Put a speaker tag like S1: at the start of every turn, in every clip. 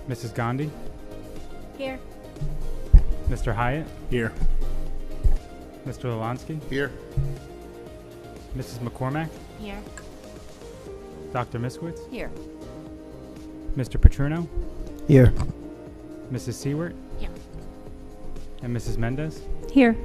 S1: Mrs. Gandhi,
S2: Here.
S1: Mr. Hyatt,
S3: Here.
S1: Mr. Lalansky,
S3: Here.
S1: Mrs. McCormack,
S2: Here.
S1: Dr. Miskowitz,
S2: Here.
S1: Mr. Petruno,
S4: Here.
S1: Mrs. Seward,
S2: Here.
S1: and Mrs. Mendez.
S5: Here.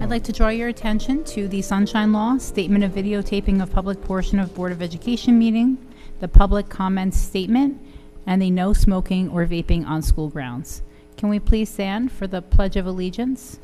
S5: I'd like to draw your attention to the Sunshine Law, Statement of Videotaping of Public Portion of Board of Education Meeting, the Public Comments Statement, and the No Smoking or Vaping on School Grounds. Can we please stand for the Pledge of Allegiance?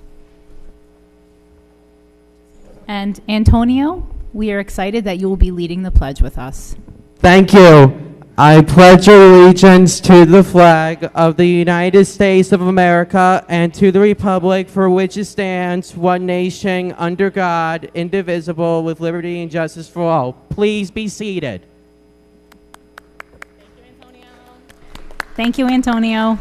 S5: And Antonio, we are excited that you will be leading the pledge with us.
S4: Thank you. I pledge allegiance to the flag of the United States of America and to the republic for which it stands, one nation, under God, indivisible, with liberty and justice for all. Please be seated.
S5: Thank you, Antonio.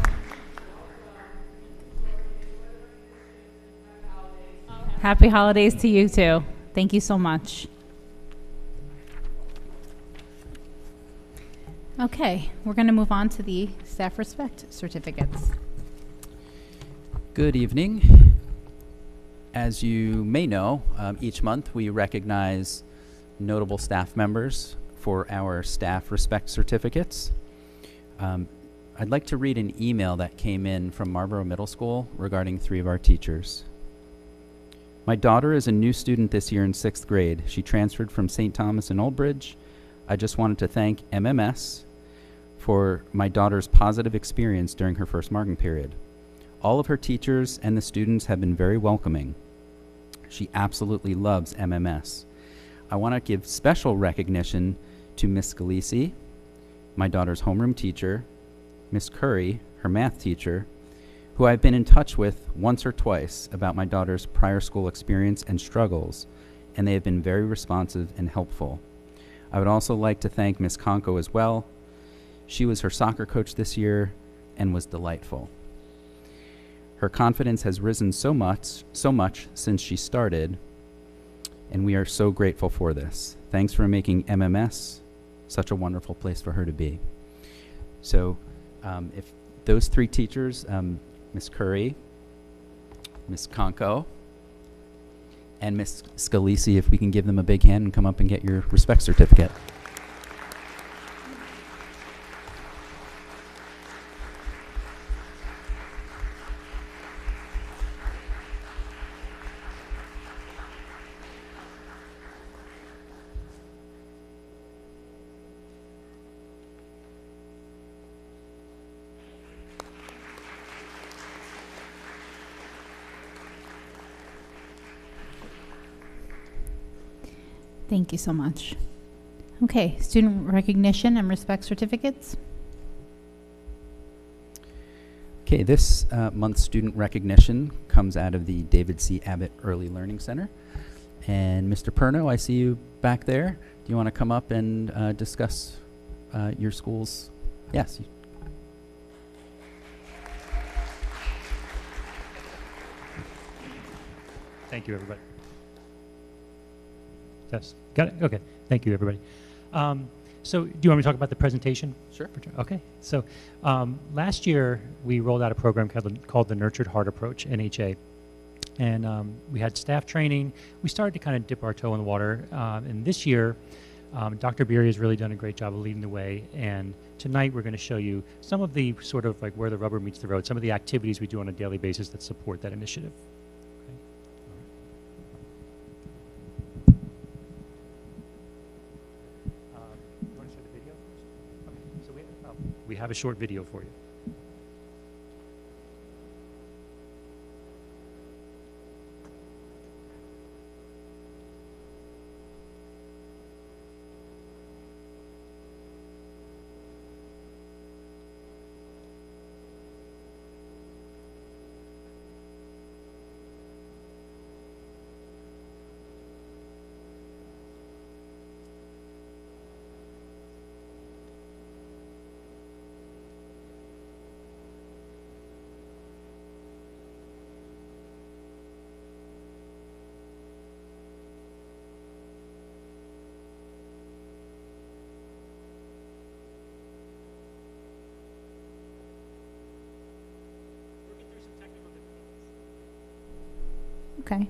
S5: Happy holidays to you too. Thank you so much. Okay, we're going to move on to the staff respect certificates.
S6: Good evening. As you may know, each month we recognize notable staff members for our staff respect certificates. I'd like to read an email that came in from Marlboro Middle School regarding 3 of our teachers. My daughter is a new student this year in 6th grade. She transferred from St. Thomas in Old Bridge. I just wanted to thank MMS for my daughter's positive experience during her first marking period. All of her teachers and the students have been very welcoming. She absolutely loves MMS. I want to give special recognition to Miss Scalisi, my daughter's homeroom teacher, Miss Curry, her math teacher, who I've been in touch with once or twice about my daughter's prior school experience and struggles, and they have been very responsive and helpful. I would also like to thank Miss Conco as well. She was her soccer coach this year and was delightful. Her confidence has risen so much since she started, and we are so grateful for this. Thanks for making MMS such a wonderful place for her to be. So if those 3 teachers, Miss Curry, Miss Conco, and Miss Scalisi, if we can give them a big hand and come up and get your respect certificate.
S5: Thank you so much. Okay, student recognition and respect certificates.
S6: Okay, this month's student recognition comes out of the David C. Abbott Early Learning Center. And Mr. Perno, I see you back there. Do you want to come up and discuss your school's? Yes.
S7: Thank you, everybody. Yes, got it? Okay, thank you, everybody. So do you want me to talk about the presentation?
S6: Sure.
S7: Okay, so last year we rolled out a program called the Nurtured Heart Approach, NHA. And we had staff training. We started to kind of dip our toe in the water. And this year, Dr. Beery has really done a great job of leading the way. And tonight we're going to show you some of the sort of like where the rubber meets the road, some of the activities we do on a daily basis that support that initiative. We have a short video for you.
S5: Okay.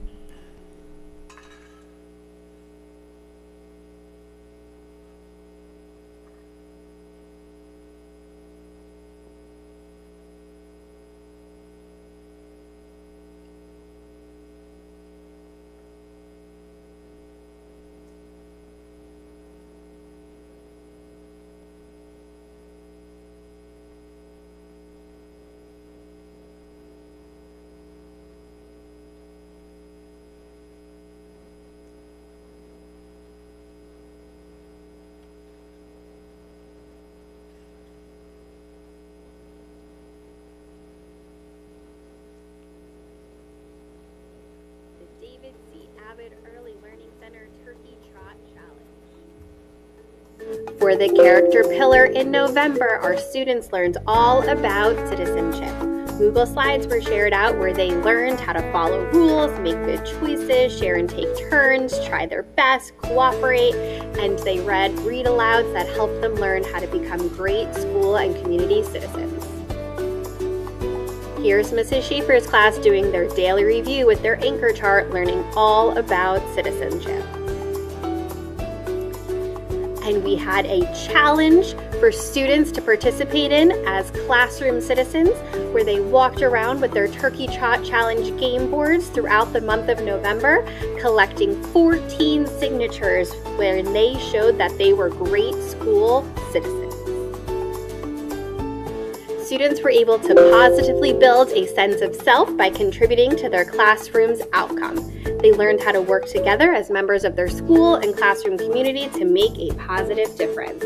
S2: The David C. Abbott Early Learning Center Turkey Trot Challenge. For the character pillar in November, our students learned all about citizenship. Google Slides were shared out where they learned how to follow rules, make good choices, share and take turns, try their best, cooperate, and they read read-alouds that helped them learn how to become great school and community citizens. Here's Mrs. Schaefer's class doing their daily review with their anchor chart, learning all about citizenship. And we had a challenge for students to participate in as classroom citizens, where they walked around with their Turkey Trot Challenge game boards throughout the month of November, collecting 14 signatures where they showed that they were great school citizens. Students were able to positively build a sense of self by contributing to their classroom's outcome. They learned how to work together as members of their school and classroom community to make a positive difference.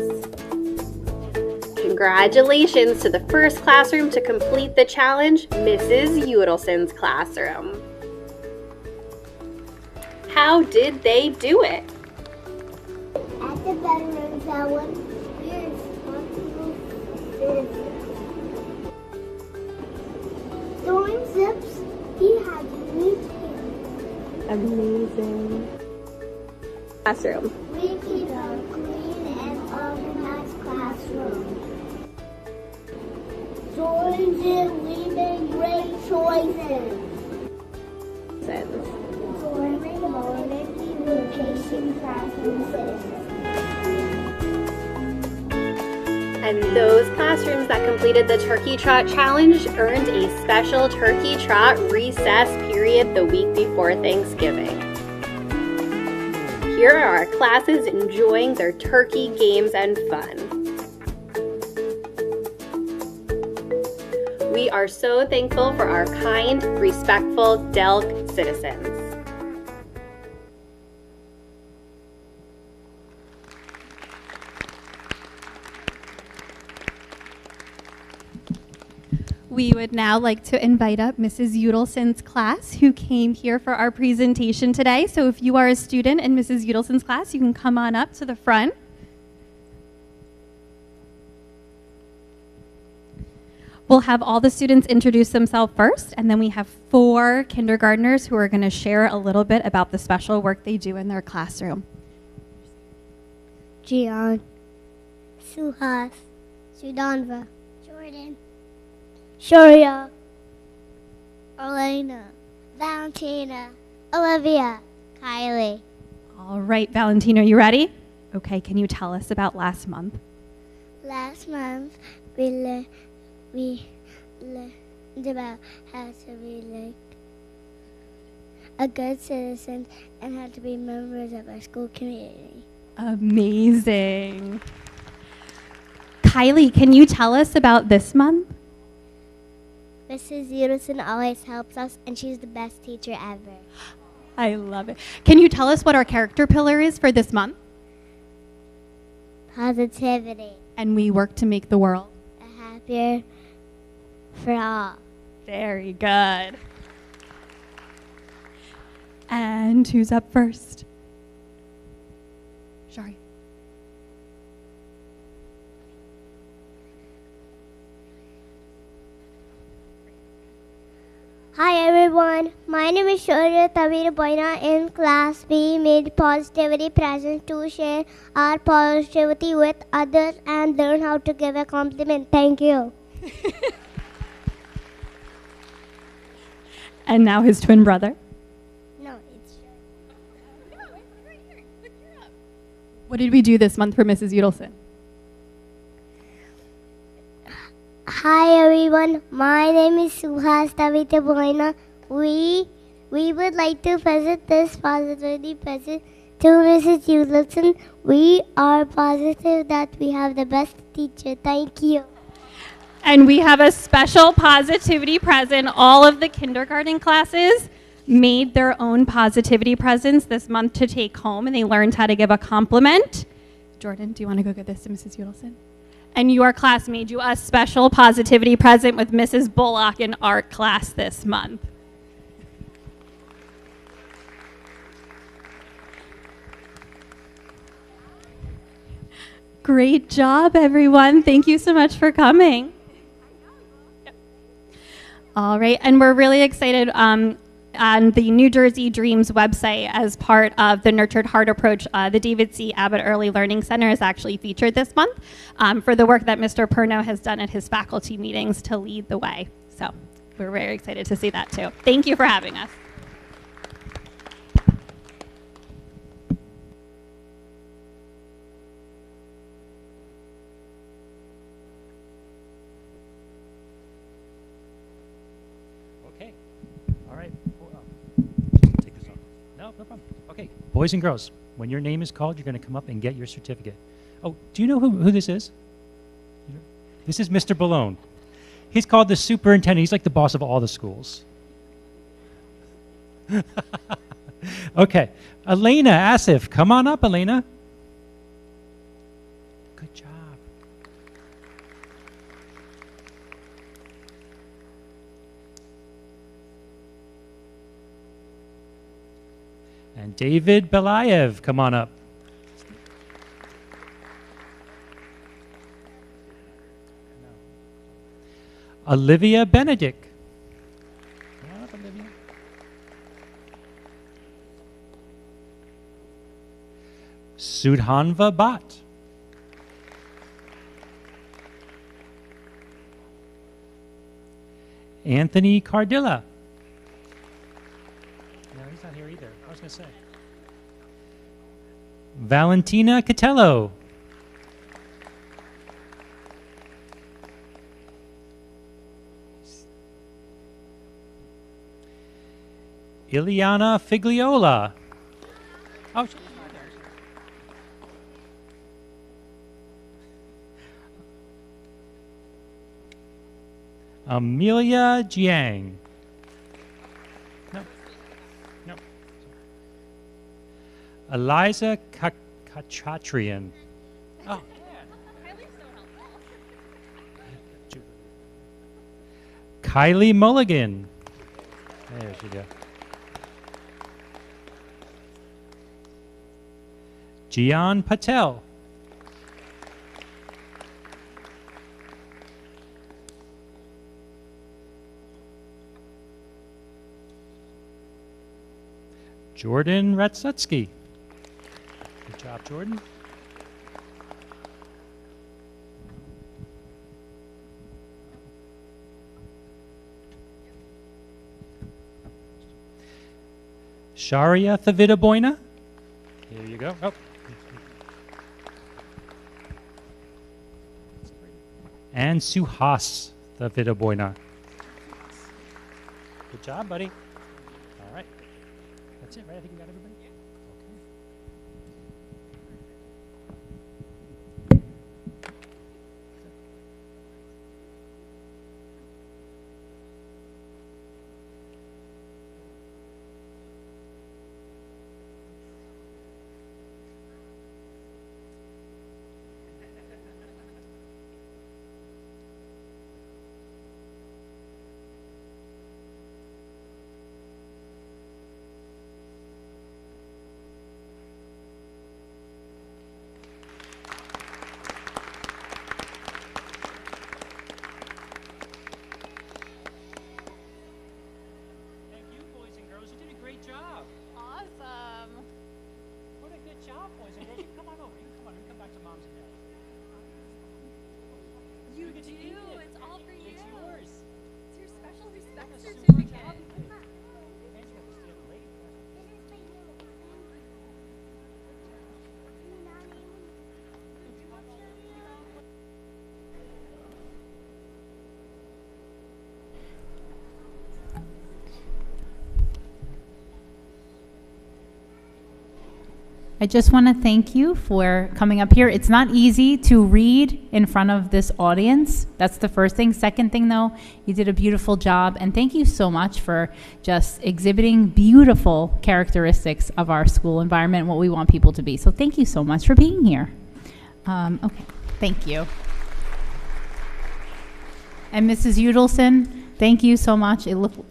S2: Congratulations to the first classroom to complete the challenge, Mrs. Udelson's classroom. How did they do it?
S3: At the Veterans Hour, we're responsible citizens. Throwing zips, he had to meet him.
S2: Amazing. Classroom.
S3: We keep a clean and organized classroom. Throwing zips, we make great choices. Forming a motivated communication classroom citizens.
S2: And those classrooms that completed the Turkey Trot Challenge earned a special Turkey Trot recess period the week before Thanksgiving. Here are our classes enjoying their turkey games and fun. We are so thankful for our kind, respectful Delk citizens.
S8: We would now like to invite up Mrs. Udelson's class, who came here for our presentation today. So if you are a student in Mrs. Udelson's class, you can come on up to the front. We'll have all the students introduce themselves first, and then we have 4 kindergartners who are going to share a little bit about the special work they do in their classroom.
S3: Gian, Suhas, Sudanva, Jordan, Shoria, Elena, Valentina, Olivia, Kylie.
S8: All right, Valentina, you ready? Okay, can you tell us about last month?
S3: Last month, we learned about how to be like a good citizen and how to be members of our school community.
S8: Amazing. Kylie, can you tell us about this month?
S3: Mrs. Udelson always helps us, and she's the best teacher ever.
S8: I love it. Can you tell us what our character pillar is for this month?
S3: Positivity.
S8: And we work to make the world
S3: A happier for all.
S8: very good. And who's up first? Shari.
S3: Hi everyone, my name is Shoria Tavir Boina. In class we made positivity present to share our positivity with others and learn how to give a compliment. Thank you.
S8: And now his twin brother. What did we do this month for Mrs. Udelson?
S3: Hi everyone, my name is Suhas Tavita Boina. We would like to present this positivity present to Mrs. Udelson. We are positive that we have the best teacher. Thank you.
S8: And we have a special positivity present. All of the kindergarten classes made their own positivity presents this month to take home, and they learned how to give a compliment. Jordan, do you want to go give this to Mrs. Udelson? And your class made you a special positivity present with Mrs. Bullock in art class this month. Great job, everyone. Thank you so much for coming. All right, and we're really excited on the New Jersey Dreams website as part of the Nurtured Heart approach. The David C. Abbott Early Learning Center is actually featured this month for the work that Mr. Perno has done at his faculty meetings to lead the way. So we're very excited to see that too. Thank you for having us.
S7: Okay. All right. Take this off. No problem. Okay. Boys and girls, when your name is called, you're going to come up and get your certificate. Oh, do you know who this is? This is Mr. Balone. He's called the superintendent. He's like the boss of all the schools. Okay. Elena Asif, come on up, Elena. Good job. And David Belayev, come on up. Olivia Benedict. Come on up, Olivia. Sudhanva Bhatt. Anthony Cardilla. No, he's not here either. I was going to say. Valentina Catello. Ileana Figliola. Oh, she's not there. Amelia Jiang. No. No. Eliza Kachatrian. Oh. Kylie Mulligan. There she goes. Gian Patel. Jordan Ratsutsky. Good job, Jordan. Sharia Thavida. Here you go. Oh. And Suhas Thavida. Good job, buddy. All right. That's it, right? I think we got everybody? Yeah.
S5: I just want to thank you for coming up here. It's not easy to read in front of this audience. That's the first thing. Second thing, though, you did a beautiful job. And thank you so much for just exhibiting beautiful characteristics of our school environment and what we want people to be. So thank you so much for being here. Okay, thank you. And Mrs. Udelson, thank you so much.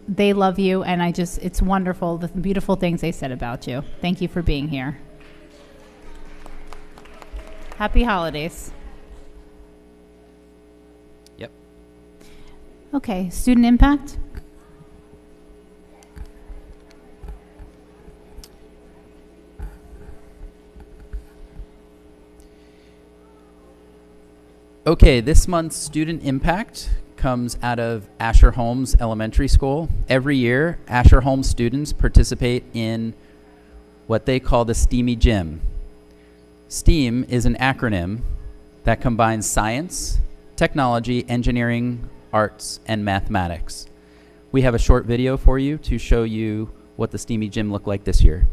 S5: They love you, and it's wonderful, the beautiful things they said about you. Thank you for being here. Happy holidays.
S6: Yep.
S5: Okay, student impact.
S6: Okay, this month's student impact comes out of Asher Holmes Elementary School. Every year, Asher Holmes students participate in what they call the STEAMY Gym. STEAM is an acronym that combines science, technology, engineering, arts, and mathematics. We have a short video for you to show you what the STEAMY Gym looked like this year.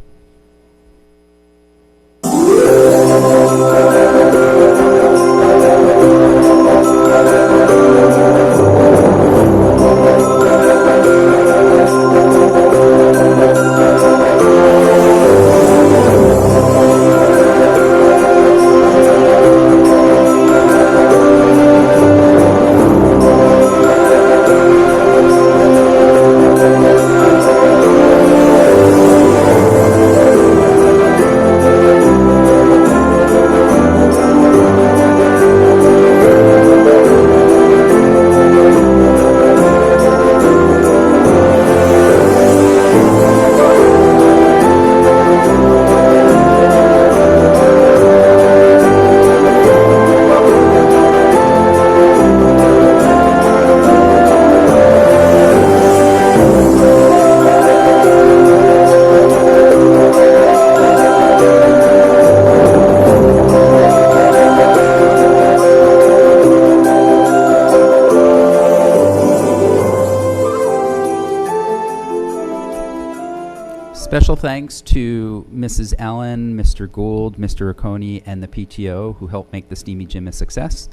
S6: Special thanks to Mrs. Allen, Mr. Gould, Mr. Oconee, and the PTO who helped make the STEAMY Gym a success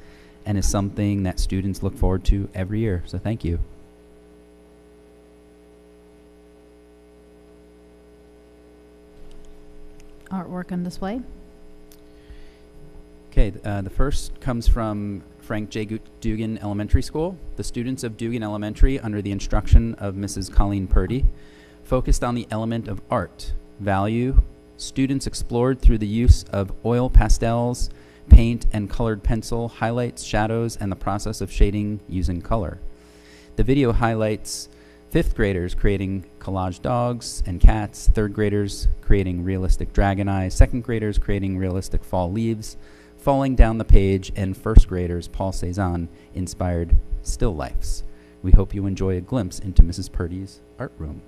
S6: and is something that students look forward to every year. So thank you.
S5: Artwork on display.
S6: Okay, the first comes from Frank J. Dugan Elementary School. The students of Dugan Elementary, under the instruction of Mrs. Colleen Purdy, focused on the element of art, value. Students explored through the use of oil pastels, paint, and colored pencil, highlights, shadows, and the process of shading using color. The video highlights 5th graders creating collage dogs and cats, 3rd graders creating realistic dragon eyes, 2nd graders creating realistic fall leaves falling down the page, and 1st graders Paul Cezanne inspired still lifes. We hope you enjoy a glimpse into Mrs. Purdy's art room.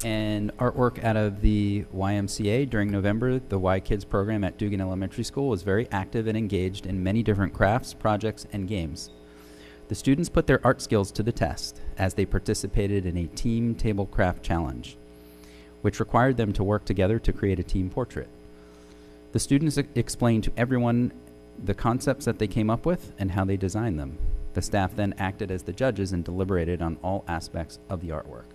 S6: And artwork out of the YMCA during November, the Y Kids program at Dugan Elementary School was very active and engaged in many different crafts, projects, and games. The students put their art skills to the test as they participated in a team tablecraft challenge, which required them to work together to create a team portrait. The students explained to everyone the concepts that they came up with and how they designed them. The staff then acted as the judges and deliberated on all aspects of the artwork.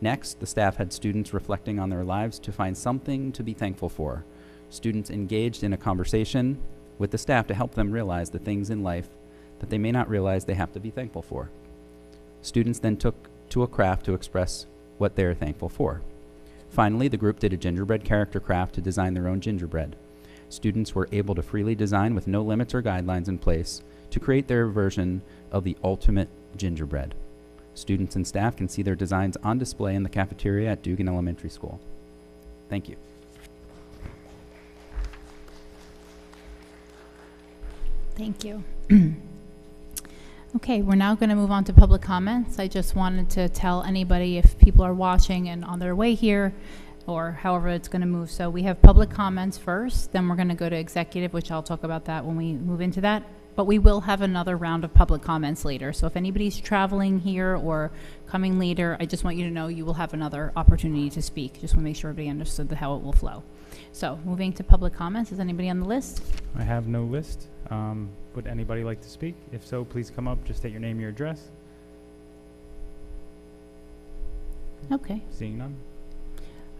S6: Next, the staff had students reflecting on their lives to find something to be thankful for. Students engaged in a conversation with the staff to help them realize the things in life that they may not realize they have to be thankful for. Students then took to a craft to express what they are thankful for. Finally, the group did a gingerbread character craft to design their own gingerbread. Students were able to freely design with no limits or guidelines in place to create their version of the ultimate gingerbread. Students and staff can see their designs on display in the cafeteria at Dugan Elementary School. Thank you.
S5: Thank you. Okay, we're now going to move on to public comments. I just wanted to tell anybody if people are watching and on their way here, or however it's going to move. So we have public comments first, then we're going to go to executive, which I'll talk about that when we move into that. But we will have another round of public comments later. So if anybody's traveling here or coming later, I just want you to know you will have another opportunity to speak. Just want to make sure everybody understood how it will flow. So moving to public comments, is anybody on the list?
S1: I have no list. Would anybody like to speak? If so, please come up, just state your name, your address.
S5: Okay.
S1: Seeing none.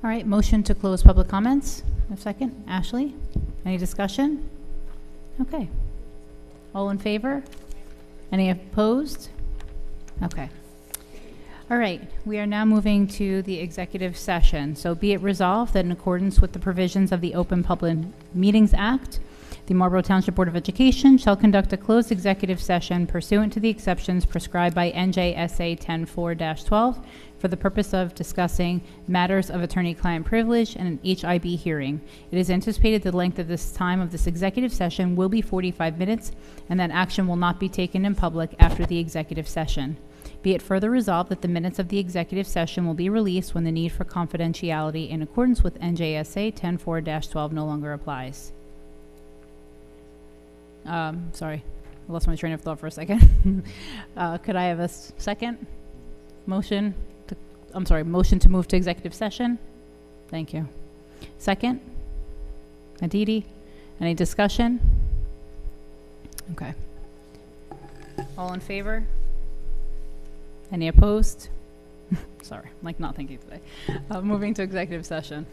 S5: All right, motion to close public comments. A second. Ashley, any discussion? Okay. All in favor? Any opposed? Okay. All right, we are now moving to the executive session. So be it resolved that in accordance with the provisions of the Open Public Meetings Act, the Marlboro Township Board of Education shall conduct a closed executive session pursuant to the exceptions prescribed by NJSA 10-4-12 for the purpose of discussing matters of attorney-client privilege and an HIB hearing. It is anticipated the length of this time of this executive session will be 45 minutes and that action will not be taken in public after the executive session. Be it further resolved that the minutes of the executive session will be released when the need for confidentiality in accordance with NJSA 10-4-12 no longer applies. Sorry, I lost my train of thought for a second. Could I have a second? Motion to move to executive session. Thank you. Second? Aditi? Any discussion? Okay. All in favor? Any opposed? Sorry, I'm like not thinking today. Moving to executive session.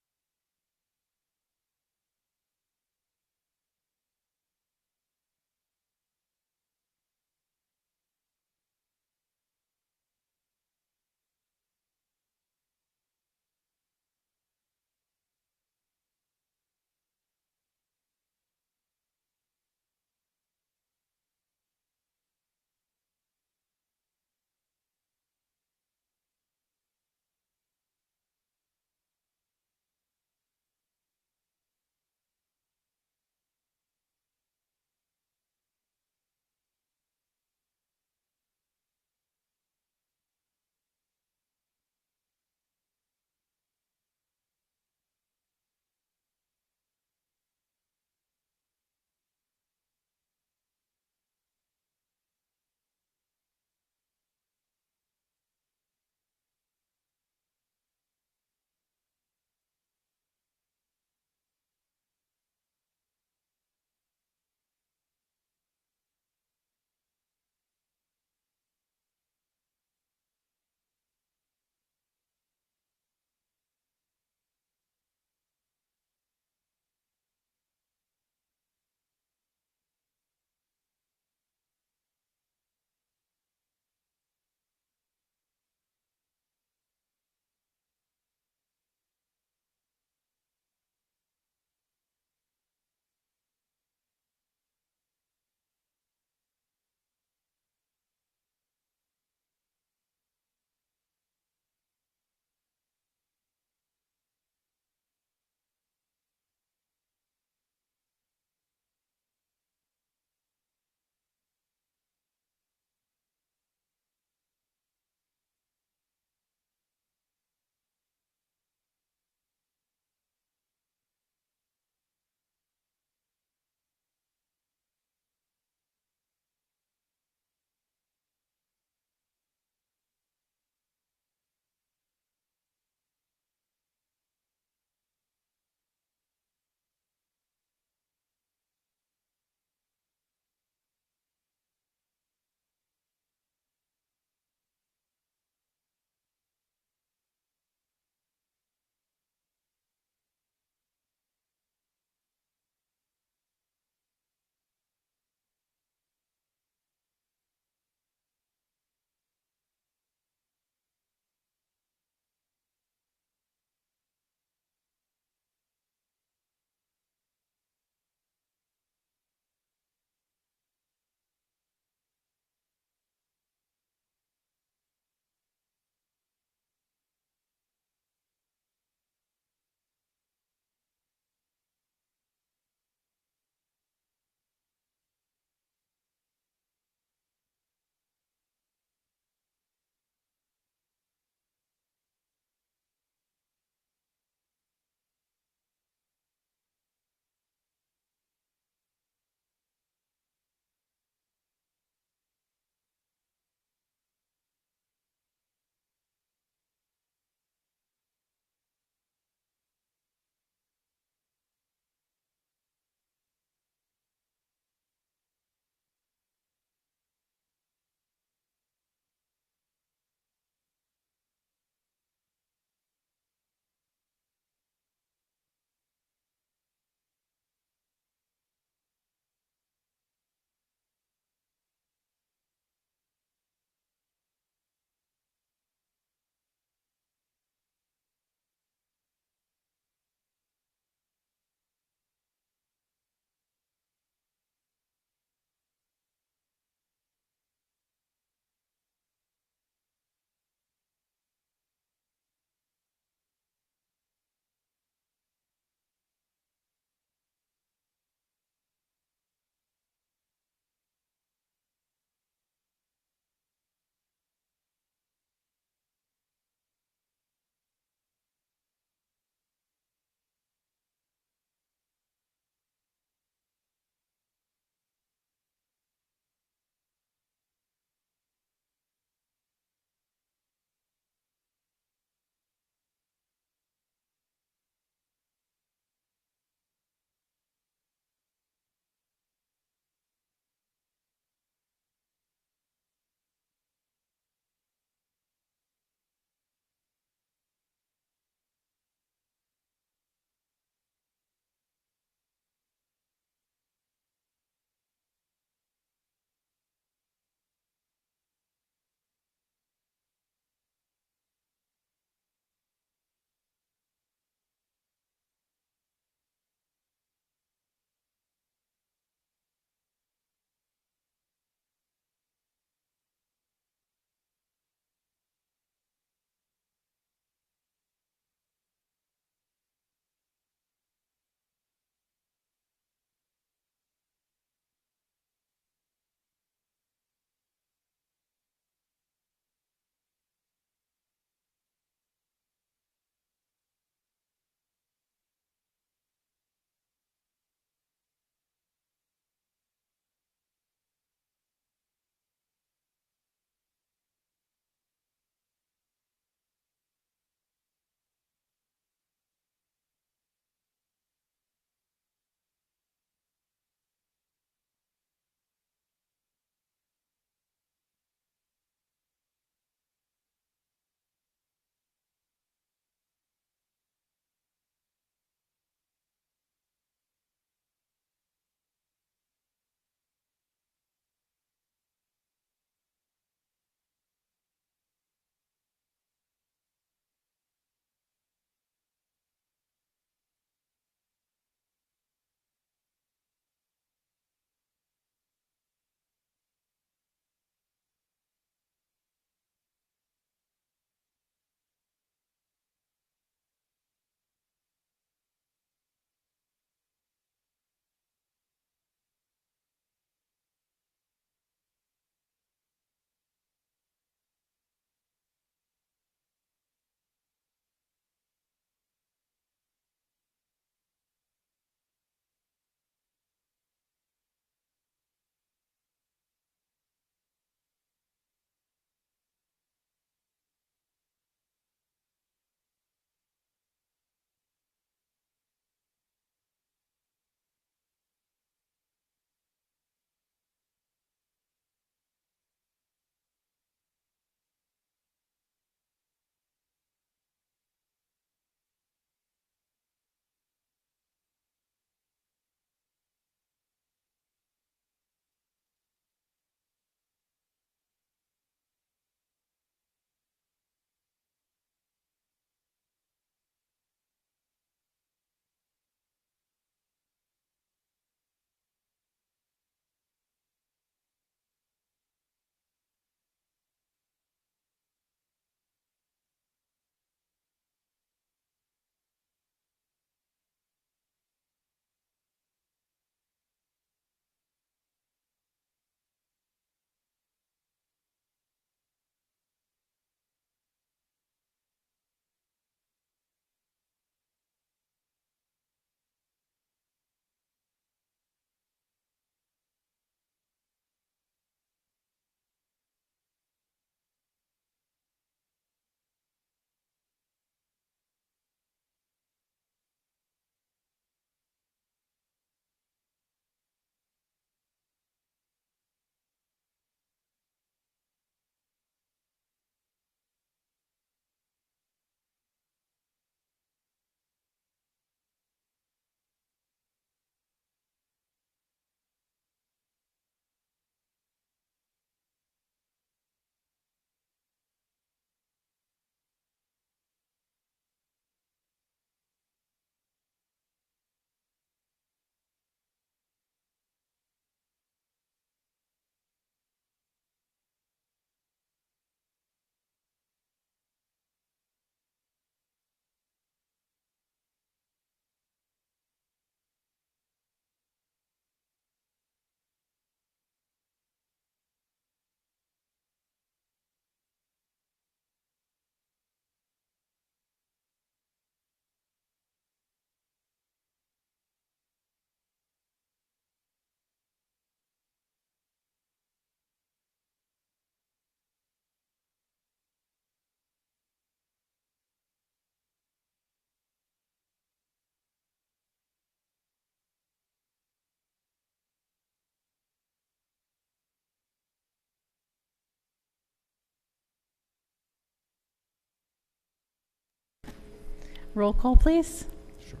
S5: Roll call, please.
S1: Sure.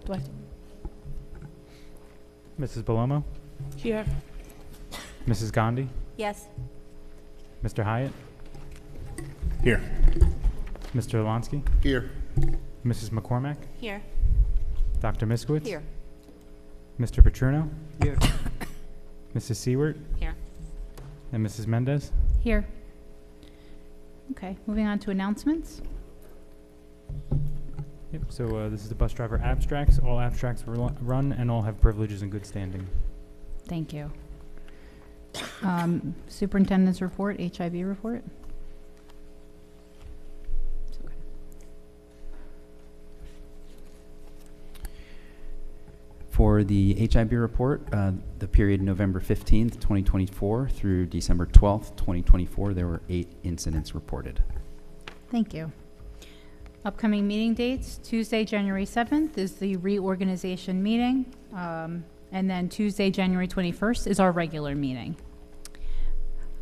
S5: Do I?
S1: Mrs. Belomo?
S5: Here.
S1: Mrs. Gandhi?
S5: Yes.
S1: Mr. Hyatt?
S9: Here.
S1: Mr. Lansky?
S9: Here.
S1: Mrs. McCormack?
S5: Here.
S1: Dr. Miskowitz?
S5: Here.
S1: Mr. Petruno?
S9: Here.
S1: Mrs. Seward?
S5: Here.
S1: And Mrs. Mendez?
S5: Here. Okay, moving on to announcements.
S1: Yep, so this is the bus driver abstracts. All abstracts were run and all have privileges in good standing.
S5: Thank you. Superintendent's report, HIB report. It's okay.
S6: For the HIB report, the period November 15th, 2024 through December 12th, 2024, there were 8 incidents reported.
S5: Thank you. Upcoming meeting dates, Tuesday, January 7th is the reorganization meeting, and then Tuesday, January 21st is our regular meeting.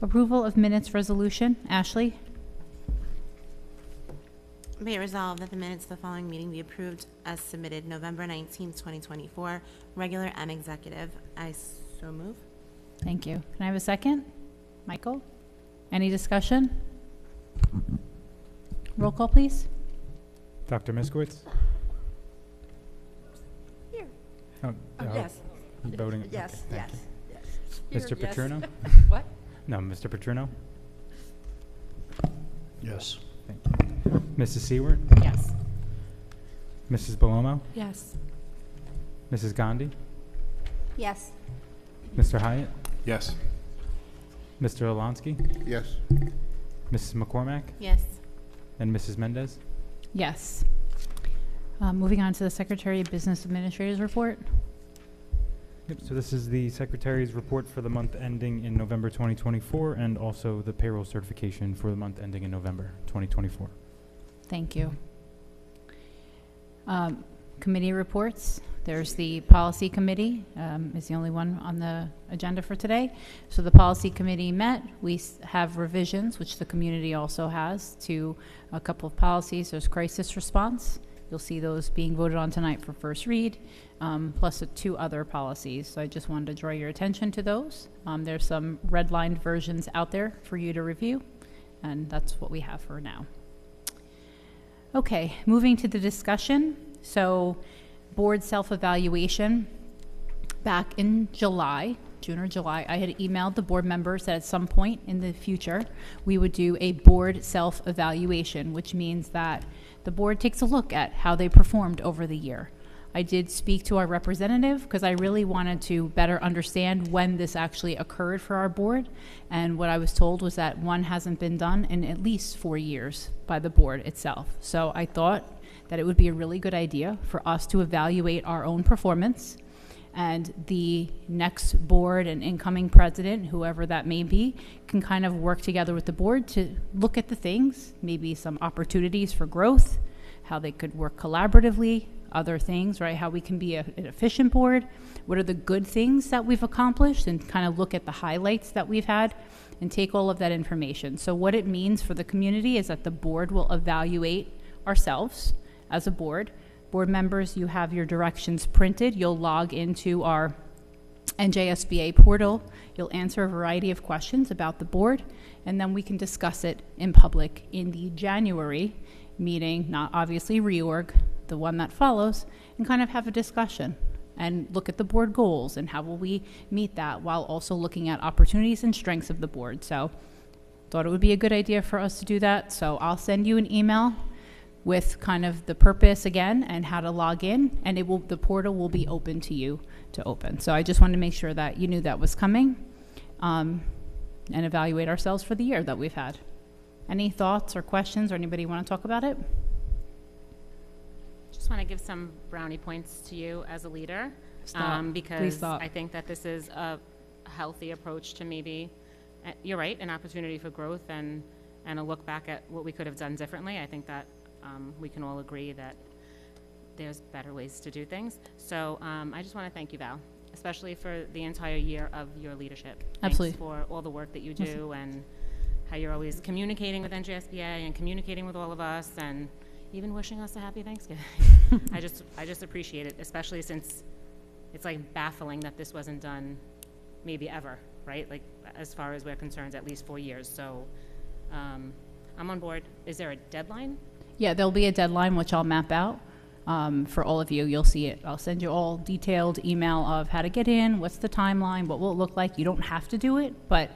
S5: Approval of minutes resolution, Ashley?
S10: Be it resolved that the minutes of the following meeting be approved as submitted November 19th, 2024, regular and executive. I so move.
S5: Thank you. Can I have a second? Michael? Any discussion? Roll call, please.
S1: Dr. Miskowitz?
S10: Here.
S1: Oh,
S10: Yes.
S1: Voting.
S10: Yes,
S1: Okay, thank
S10: yes,
S1: you.
S10: yes.
S1: Mr. Petruno?
S10: What?
S1: No, Mr. Petruno?
S9: Yes.
S1: Thank you. Mrs. Seward?
S5: Yes.
S1: Mrs. Belomo?
S5: Yes.
S1: Mrs. Gandhi?
S5: Yes.
S1: Mr. Hyatt?
S9: Yes.
S1: Mr. Olansky?
S9: Yes.
S1: Mrs. McCormack?
S10: Yes.
S1: And Mrs. Mendez?
S5: Yes. Moving on to the Secretary of Business Administrators report.
S1: Yep, so this is the Secretary's report for the month ending in November 2024 and also the payroll certification for the month ending in November 2024.
S5: Thank you. Committee reports. There's the Policy Committee, is the only one on the agenda for today. So the Policy Committee met. We have revisions, which the community also has, to a couple of policies. There's crisis response. You'll see those being voted on tonight for first read, plus 2 other policies. So I just wanted to draw your attention to those. There's some redlined versions out there for you to review, and that's what we have for now. Okay, moving to the discussion. So board self-evaluation. Back in July, June or July, I had emailed the board members that at some point in the future, we would do a board self-evaluation, which means that the board takes a look at how they performed over the year. I did speak to our representative because I really wanted to better understand when this actually occurred for our board. And what I was told was that one hasn't been done in at least 4 years by the board itself. So I thought that it would be a really good idea for us to evaluate our own performance, and the next board and incoming president, whoever that may be, can kind of work together with the board to look at the things, maybe some opportunities for growth, how they could work collaboratively, other things, right? How we can be an efficient board. What are the good things that we've accomplished, and kind of look at the highlights that we've had and take all of that information. So what it means for the community is that the board will evaluate ourselves as a board. Board members, you have your directions printed. You'll log into our NJSBA portal. You'll answer a variety of questions about the board, and then we can discuss it in public in the January meeting, not obviously reorg, the one that follows, and kind of have a discussion and look at the board goals and how will we meet that, while also looking at opportunities and strengths of the board. So thought it would be a good idea for us to do that. So I'll send you an email with kind of the purpose again and how to log in, and the portal will be open to you to open. So I just wanted to make sure that you knew that was coming, and evaluate ourselves for the year that we've had. Any thoughts or questions, or anybody want to talk about it?
S11: Just want to give some brownie points to you as a leader,
S5: Please
S11: because
S5: stop.
S11: I think that this is a healthy approach to maybe, you're right, an opportunity for growth and a look back at what we could have done differently. I think that we can all agree that there's better ways to do things. So I just want to thank you, Val, especially for the entire year of your leadership.
S5: Absolutely.
S11: Thanks for all the work that you do and how you're always communicating with NJSBA and communicating with all of us, and even wishing us a happy Thanksgiving. I just appreciate it, especially since it's like baffling that this wasn't done maybe ever, right? Like, as far as we're concerned, at least 4 years. So I'm on board. Is there a deadline?
S5: Yeah, there'll be a deadline, which I'll map out for all of you. You'll see it. I'll send you all detailed email of how to get in, what's the timeline, what will it look like. You don't have to do it, but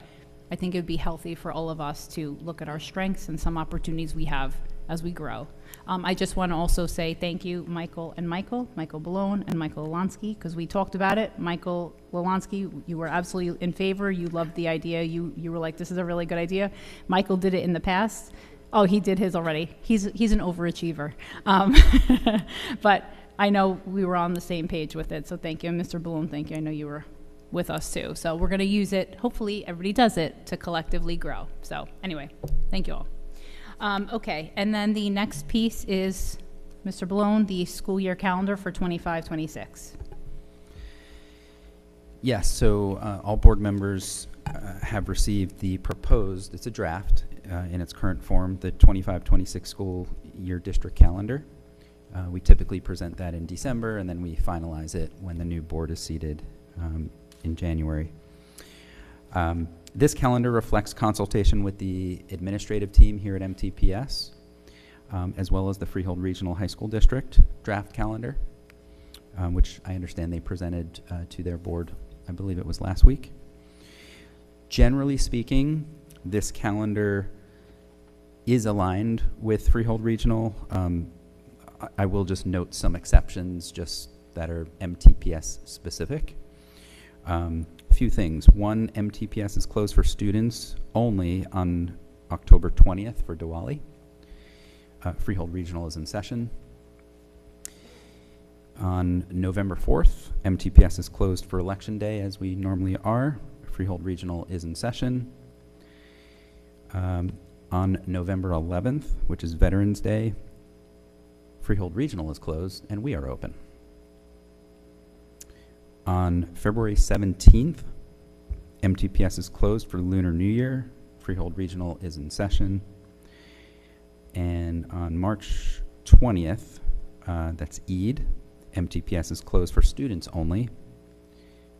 S5: I think it would be healthy for all of us to look at our strengths and some opportunities we have as we grow. I just want to also say thank you, Michael Ballone and Michael Lalansky, because we talked about it. Michael Lalansky, you were absolutely in favor. You loved the idea. You were like, this is a really good idea. Michael did it in the past. Oh, he did his already. He's an overachiever. But I know we were on the same page with it, so thank you. And Mr. Ballone, thank you. I know you were with us too. So we're going to use it, hopefully everybody does it, to collectively grow. So anyway, thank you all. Okay, and then the next piece is, Mr. Ballone, the school year calendar for 25-26.
S6: Yes, so all board members have received the proposed, it's a draft in its current form, the 25-26 school year district calendar. We typically present that in December, and then we finalize it when the new board is seated in January. This calendar reflects consultation with the administrative team here at MTPS, as well as the Freehold Regional High School District draft calendar, which I understand they presented to their board, I believe it was last week. Generally speaking, this calendar is aligned with Freehold Regional. I will just note some exceptions just that are MTPS specific. Few things. One, MTPS is closed for students only on October 20th for Diwali. Freehold Regional is in session. On November 4th, MTPS is closed for Election Day, as we normally are. Freehold Regional is in session. On November 11th, which is Veterans Day, Freehold Regional is closed, and we are open. On February 17th, MTPS is closed for Lunar New Year. Freehold Regional is in session. And on March 20th, that's Eid, MTPS is closed for students only.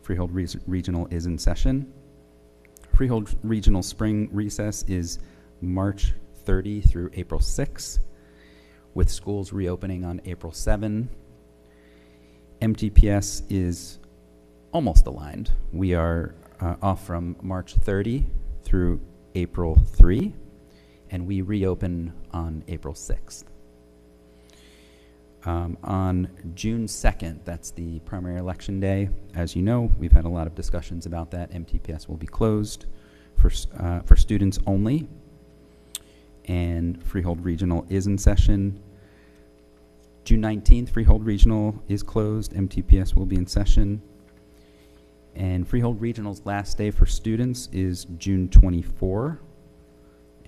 S6: Freehold Regional is in session. Freehold Regional spring recess is March 30 through April 6, with schools reopening on April 7. MTPS is almost aligned. We are off from March 30 through April 3, and we reopen on April 6th. On June 2nd, that's the primary election day. As you know, we've had a lot of discussions about that. MTPS will be closed for students only, and Freehold Regional is in session. June 19th, Freehold Regional is closed. MTPS will be in session. And Freehold Regional's last day for students is June 24,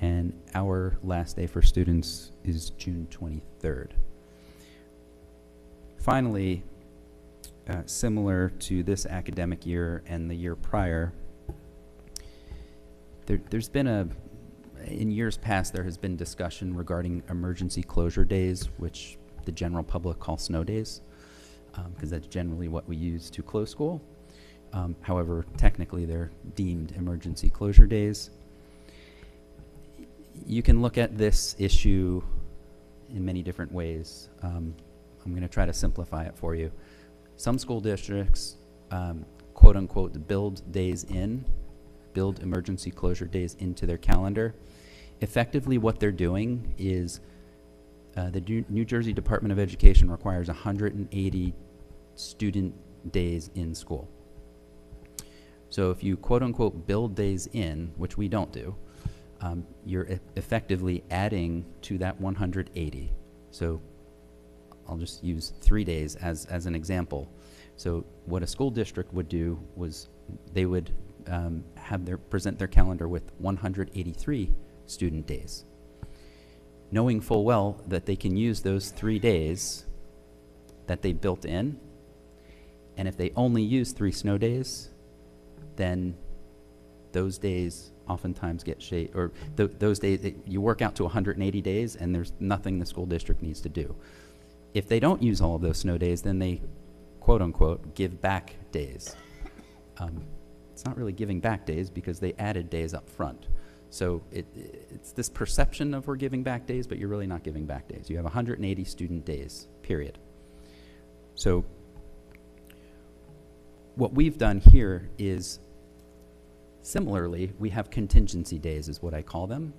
S6: and our last day for students is June 23rd. Finally, similar to this academic year and the year prior, there's been in years past, there has been discussion regarding emergency closure days, which the general public call snow days, because that's generally what we use to close school. However, technically they're deemed emergency closure days. You can look at this issue in many different ways. I'm going to try to simplify it for you. Some school districts, quote unquote, build emergency closure days into their calendar. Effectively, what they're doing is the New Jersey Department of Education requires 180 student days in school. So if you quote unquote build days in, which we don't do, you're effectively adding to that 180. So I'll just use 3 days as an example. So what a school district would do was they would present their calendar with 183 student days, knowing full well that they can use those 3 days that they built in, and if they only use 3 snow days, then those days oftentimes get shade, or those days, you work out to 180 days and there's nothing the school district needs to do. If they don't use all of those snow days, then they, quote unquote, give back days. It's not really giving back days because they added days up front. So it's this perception of we're giving back days, but you're really not giving back days. You have 180 student days, period. So what we've done here is, similarly, we have contingency days is what I call them.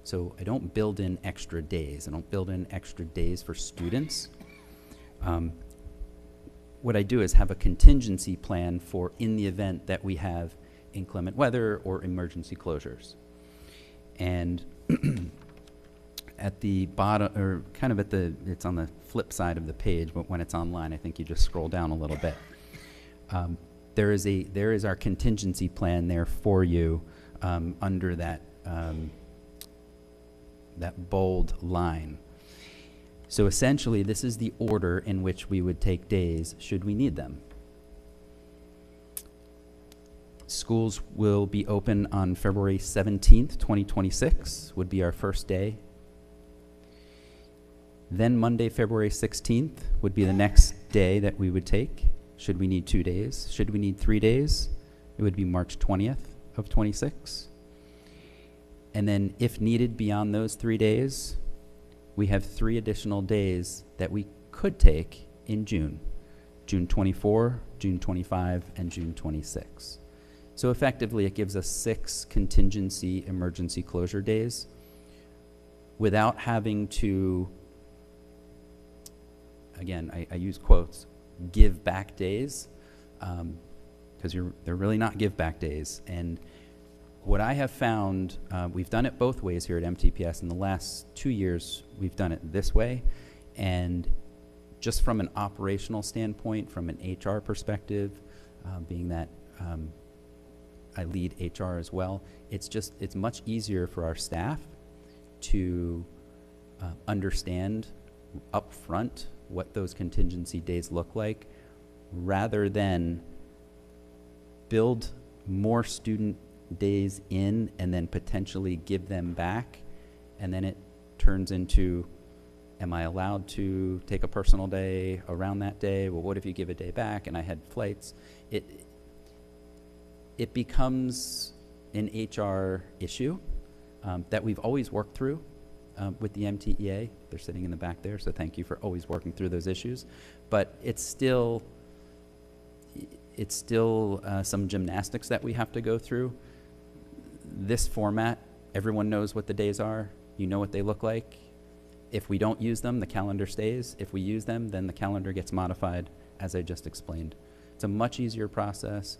S6: So I don't build in extra days. I don't build in extra days for students. What I do is have a contingency plan for in the event that we have inclement weather or emergency closures. And at the bottom, or kind of it's on the flip side of the page, but when it's online, I think you just scroll down a little bit. There is our contingency plan there for you under that that bold line. So essentially, this is the order in which we would take days should we need them. Schools will be open on February 17th, 2026, would be our first day. Then Monday, February 16th would be the next day that we would take, should we need 2 days. Should we need 3 days, it would be March 20th of 26. And then if needed beyond those 3 days, we have 3 additional days that we could take in June. June 24, June 25, and June 26. So effectively, it gives us 6 contingency emergency closure days without having to, again, I use quotes, give back days, because they're really not give back days. And what I have found, we've done it both ways here at MTPS. In the last 2 years, we've done it this way. And just from an operational standpoint, from an HR perspective, being that I lead HR as well, it's much easier for our staff to understand up front what those contingency days look like, rather than build more student days in and then potentially give them back, and then it turns into, am I allowed to take a personal day around that day? Well, what if you give a day back and I had flights? It becomes an HR issue that we've always worked through with the MTEA. They're sitting in the back there, so thank you for always working through those issues. But it's still some gymnastics that we have to go through. This format, everyone knows what the days are. You know what they look like. If we don't use them, the calendar stays. If we use them, then the calendar gets modified, as I just explained. It's a much easier process.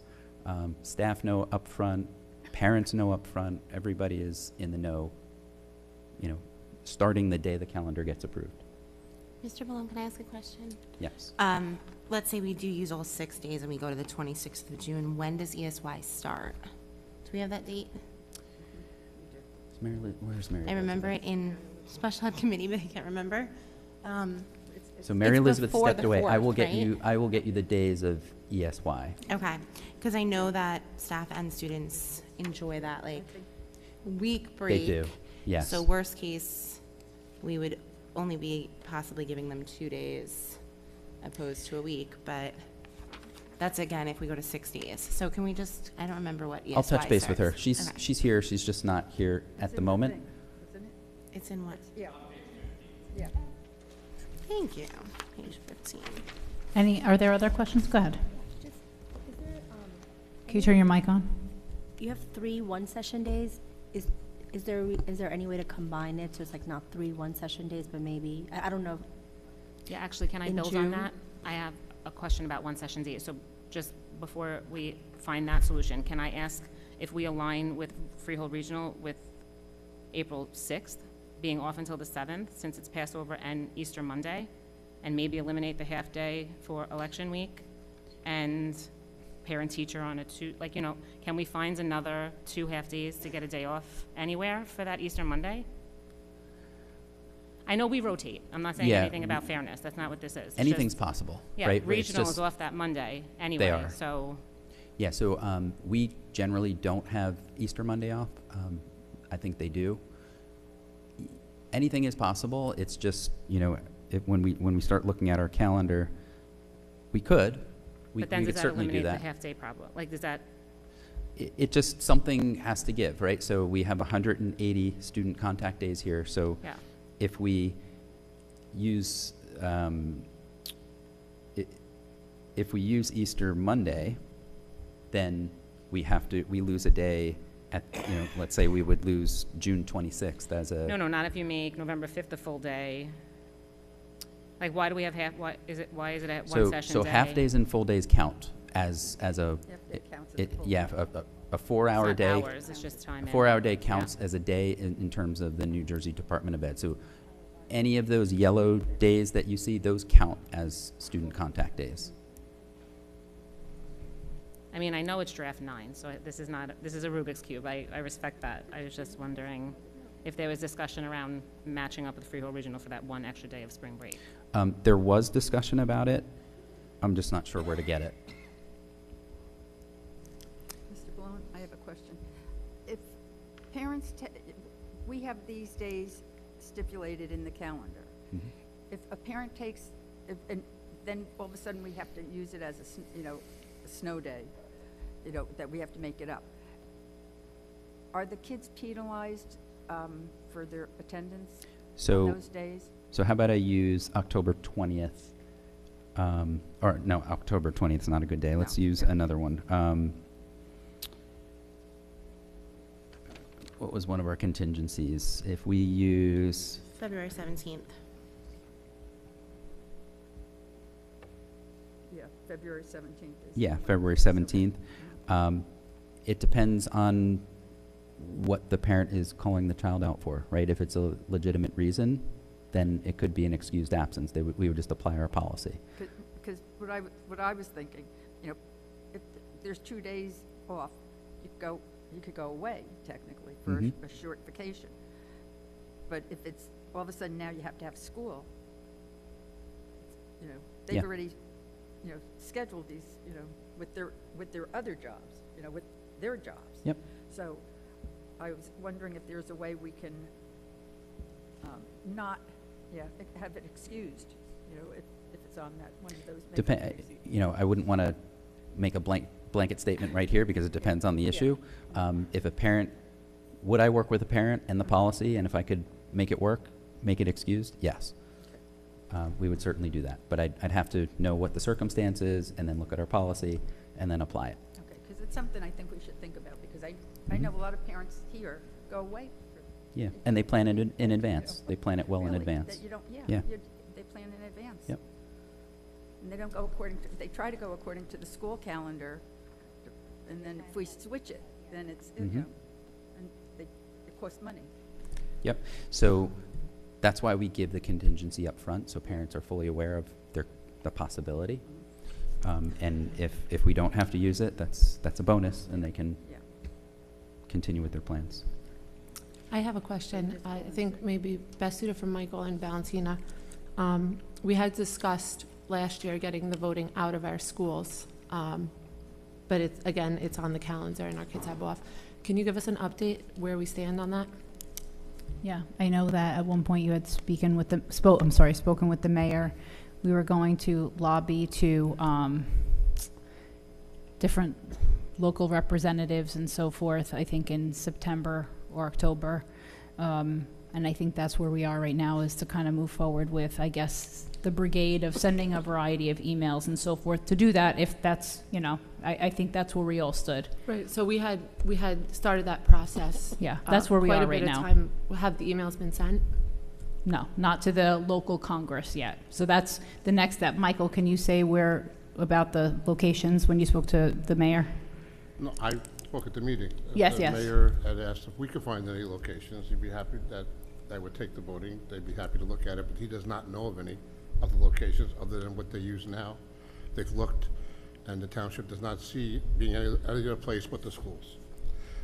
S6: Staff know up front, parents know up front, everybody is in the know, starting the day the calendar gets approved.
S10: Mr. Malone, can I ask a question?
S6: Yes.
S10: Let's say we do use all 6 days and we go to the 26th of June. When does ESY start? Do we have that date?
S6: Where's Mary?
S10: I remember it in special ed committee, but I can't remember.
S6: So Mary Elizabeth
S10: before
S6: stepped
S10: the
S6: away. I
S10: 4th,
S6: will get
S10: right?
S6: you. I will get you the days of ESY.
S10: Okay, because I know that staff and students enjoy that week break.
S6: They do. Yes.
S10: So worst case, we would only be possibly giving them 2 days opposed to a week, but that's again if we go to 6 days. So can we just, I don't remember what ESY
S6: I'll touch base with her.
S10: starts.
S6: She's
S10: Okay.
S6: she's here. She's just not here at the moment.
S10: It's in what?
S12: Yeah. Yeah.
S10: Thank you. Page 15.
S5: Are there other questions? Go ahead. Can you turn your mic on?
S13: You have 3 one-session days. Is there any way to combine it so it's like not 3 one-session days, but maybe I don't know.
S11: Yeah, actually, can I
S13: In
S11: build
S13: June?
S11: on that? I have a question about one session days. So just before we find that solution, can I ask if we align with Freehold Regional with April 6th being off until the 7th, since it's Passover and Easter Monday, and maybe eliminate the half day for election week and parent-teacher on a can we find another 2 half days to get a day off anywhere for that Easter Monday? I know we rotate. I'm not saying anything about fairness. That's not what this is. It's
S6: Anything's
S11: just,
S6: possible,
S11: yeah,
S6: right?
S11: regional is off that Monday anyway.
S6: They are.
S11: So
S6: Yeah, so we generally don't have Easter Monday off. I think they do. Anything is possible. It's just, you know, when we start looking at our calendar, we could. We
S11: But then
S6: could
S11: does that
S6: certainly do
S11: eliminate
S6: that.
S11: the half-day problem? Like, does that,
S6: It just, something has to give, right? So we have 180 student contact days here. So
S11: yeah.
S6: if we use if we use Easter Monday, then we lose a day at, you know, let's say we would lose June 26th as a.
S11: No, not if you make November 5th a full day. Like, why do we have why is it a one session
S6: So
S11: day?
S6: half days and full days count as a. Yeah, a 4-hour
S11: It's
S6: day.
S11: not hours, it's just time
S6: A
S11: in.
S6: 4-hour day counts as a day in terms of the New Jersey Department of Ed. So any of those yellow days that you see, those count as student contact days.
S11: I mean, I know it's draft 9, so this is a Rubik's Cube. I respect that. I was just wondering if there was discussion around matching up with Freehold Regional for that one extra day of spring break.
S6: There was discussion about it. I'm just not sure where to get it.
S12: Mr. Blown, I have a question. If parents, we have these days stipulated in the calendar.
S6: Mm-hmm.
S12: If a parent takes, and then all of a sudden we have to use it as a snow day, that we have to make it up. Are the kids penalized for their attendance on those days?
S6: So how about I use October 20th? Or no, October 20th is not a good day. Let's use another one. What was one of our contingencies? If we use
S10: February 17th.
S12: Yeah, February 17th.
S6: Yeah, February 17th. It depends on what the parent is calling the child out for, right? If it's a legitimate reason, then it could be an excused absence. We would just apply our policy.
S12: Because what I was thinking, if there's 2 days off, you could go away technically for a short vacation. But if it's all of a sudden now you have to have school, they've already, scheduled these, with their other jobs, with their jobs.
S6: Yep.
S12: So I was wondering if there's a way we can not, have it excused, if it's on that one of those.
S6: I wouldn't want to make a blanket statement right here because it depends on the issue. If a parent, would I work with a parent and the policy, and if I could make it work, make it excused? Yes. We would certainly do that. But I'd have to know what the circumstance is and then look at our policy and then apply it.
S12: Okay, because it's something I think we should think about because I know a lot of parents here go away.
S6: Yeah, and they plan it in advance. They plan it well in
S12: Really,
S6: advance.
S12: that you don't,
S6: Yeah.
S12: They plan in advance.
S6: Yep.
S12: And they don't go they try to go according to the school calendar, and then if we switch it, then it's, and it costs money.
S6: Yep. So that's why we give the contingency up front, so parents are fully aware of the possibility. And if we don't have to use it, that's a bonus, and they can continue with their plans.
S14: I have a question. I think maybe best suited for Michael and Valentina. We had discussed last year getting the voting out of our schools, but it's on the calendar and our kids have off. Can you give us an update where we stand on that?
S5: Yeah, I know that at one point you had spoken with the mayor. We were going to lobby to different local representatives and so forth, I think in September or October. And I think that's where we are right now, is to kind of move forward with, I guess, the brigade of sending a variety of emails and so forth to do that, if that's, I think that's where we all stood.
S14: Right, so we had started that process.
S5: Yeah, that's where we are right now.
S14: Quite a bit of time. Have the emails been sent?
S5: No, not to the local Congress yet. So that's the next step. Michael, can you say about the locations when you spoke to the mayor?
S15: No, I spoke at the meeting.
S5: Yes,
S15: the
S5: yes.
S15: mayor had asked if we could find any locations. He'd be happy that they would take the voting. They'd be happy to look at it, but he does not know of any other locations other than what they use now. They've looked, and the township does not see being any other place but the schools.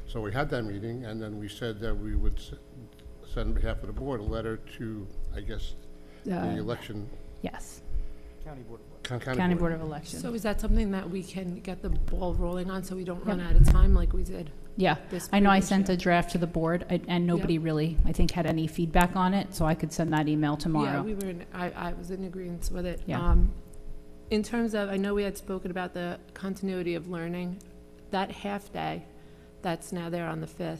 S15: So we had that meeting, and then we said that we would send on behalf of the board a letter to, I guess, the election.
S5: Yes.
S1: County Board of
S5: County Board of Elections.
S14: So is that something that we can get the ball rolling on so we don't run out of time like we did?
S5: Yeah,
S14: this
S5: I know I
S14: previous
S5: sent
S14: year?
S5: a draft to the board, and nobody really, I think, had any feedback on it, so I could send that email tomorrow.
S14: Yeah, I was in agreement with it.
S5: Yeah.
S14: In terms of, I know we had spoken about the continuity of learning, that half day that's now there on the 5th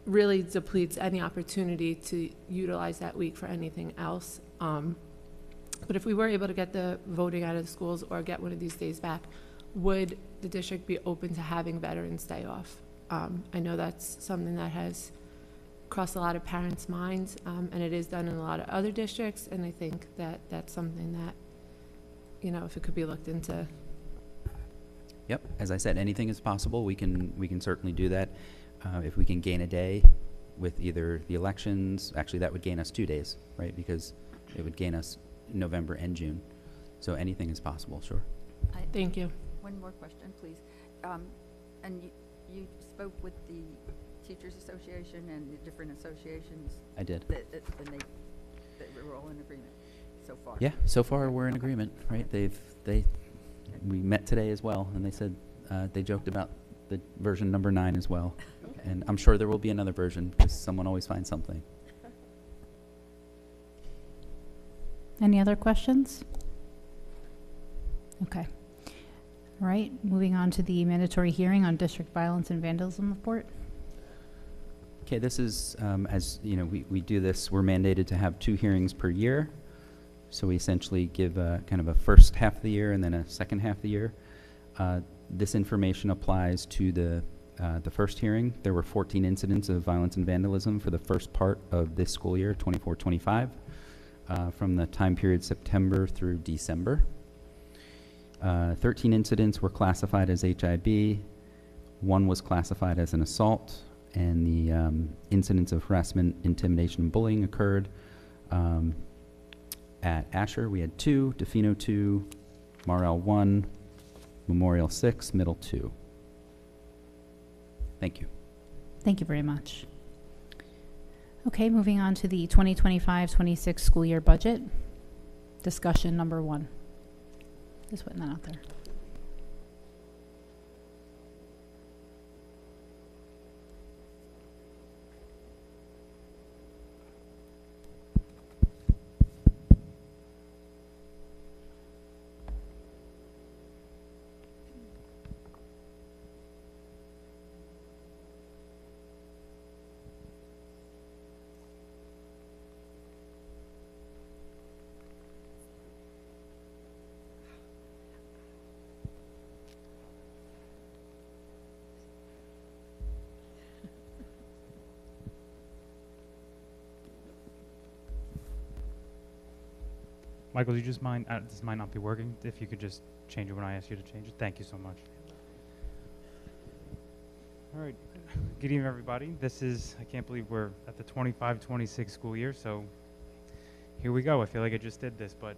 S14: really depletes any opportunity to utilize that week for anything else. But if we were able to get the voting out of the schools or get one of these days back, would the district be open to having Veterans Day off? I know that's something that has crossed a lot of parents' minds, and it is done in a lot of other districts, and I think that that's something that, if it could be looked into.
S6: Yep, as I said, anything is possible. We can certainly do that. If we can gain a day with either the elections, actually that would gain us 2 days, right? Because it would gain us November and June. So anything is possible, sure.
S14: Thank you.
S12: One more question, please. And you spoke with the Teachers Association and the different associations?
S6: I did.
S12: That we're all in agreement so far?
S6: Yeah, so far we're in agreement, right? We met today as well, and they said, they joked about the version number 9 as well.
S12: Okay.
S6: And I'm sure there will be another version because someone always finds something.
S5: Any other questions? Okay. All right, moving on to the mandatory hearing on district violence and vandalism report.
S6: Okay, this is, as you know, we do this, we're mandated to have 2 hearings per year. So we essentially give kind of a first half of the year and then a second half of the year. This information applies to the first hearing. There were 14 incidents of violence and vandalism for the first part of this school year, 24-25, from the time period September through December. 13 incidents were classified as HIB. 1 was classified as an assault, and the incidents of harassment, intimidation, and bullying occurred at Asher. We had 2, Defino 2, Marl 1, Memorial 6, Middle 2. Thank you.
S5: Thank you very much. Okay, moving on to the 2025-26 school year budget. Discussion number 1. Just putting that out there.
S1: Michael, do you just mind, this might not be working, if you could just change it when I ask you to change it? Thank you so much. All right, good evening, everybody. This is, I can't believe we're at the 25-26 school year, so here we go. I feel like I just did this, but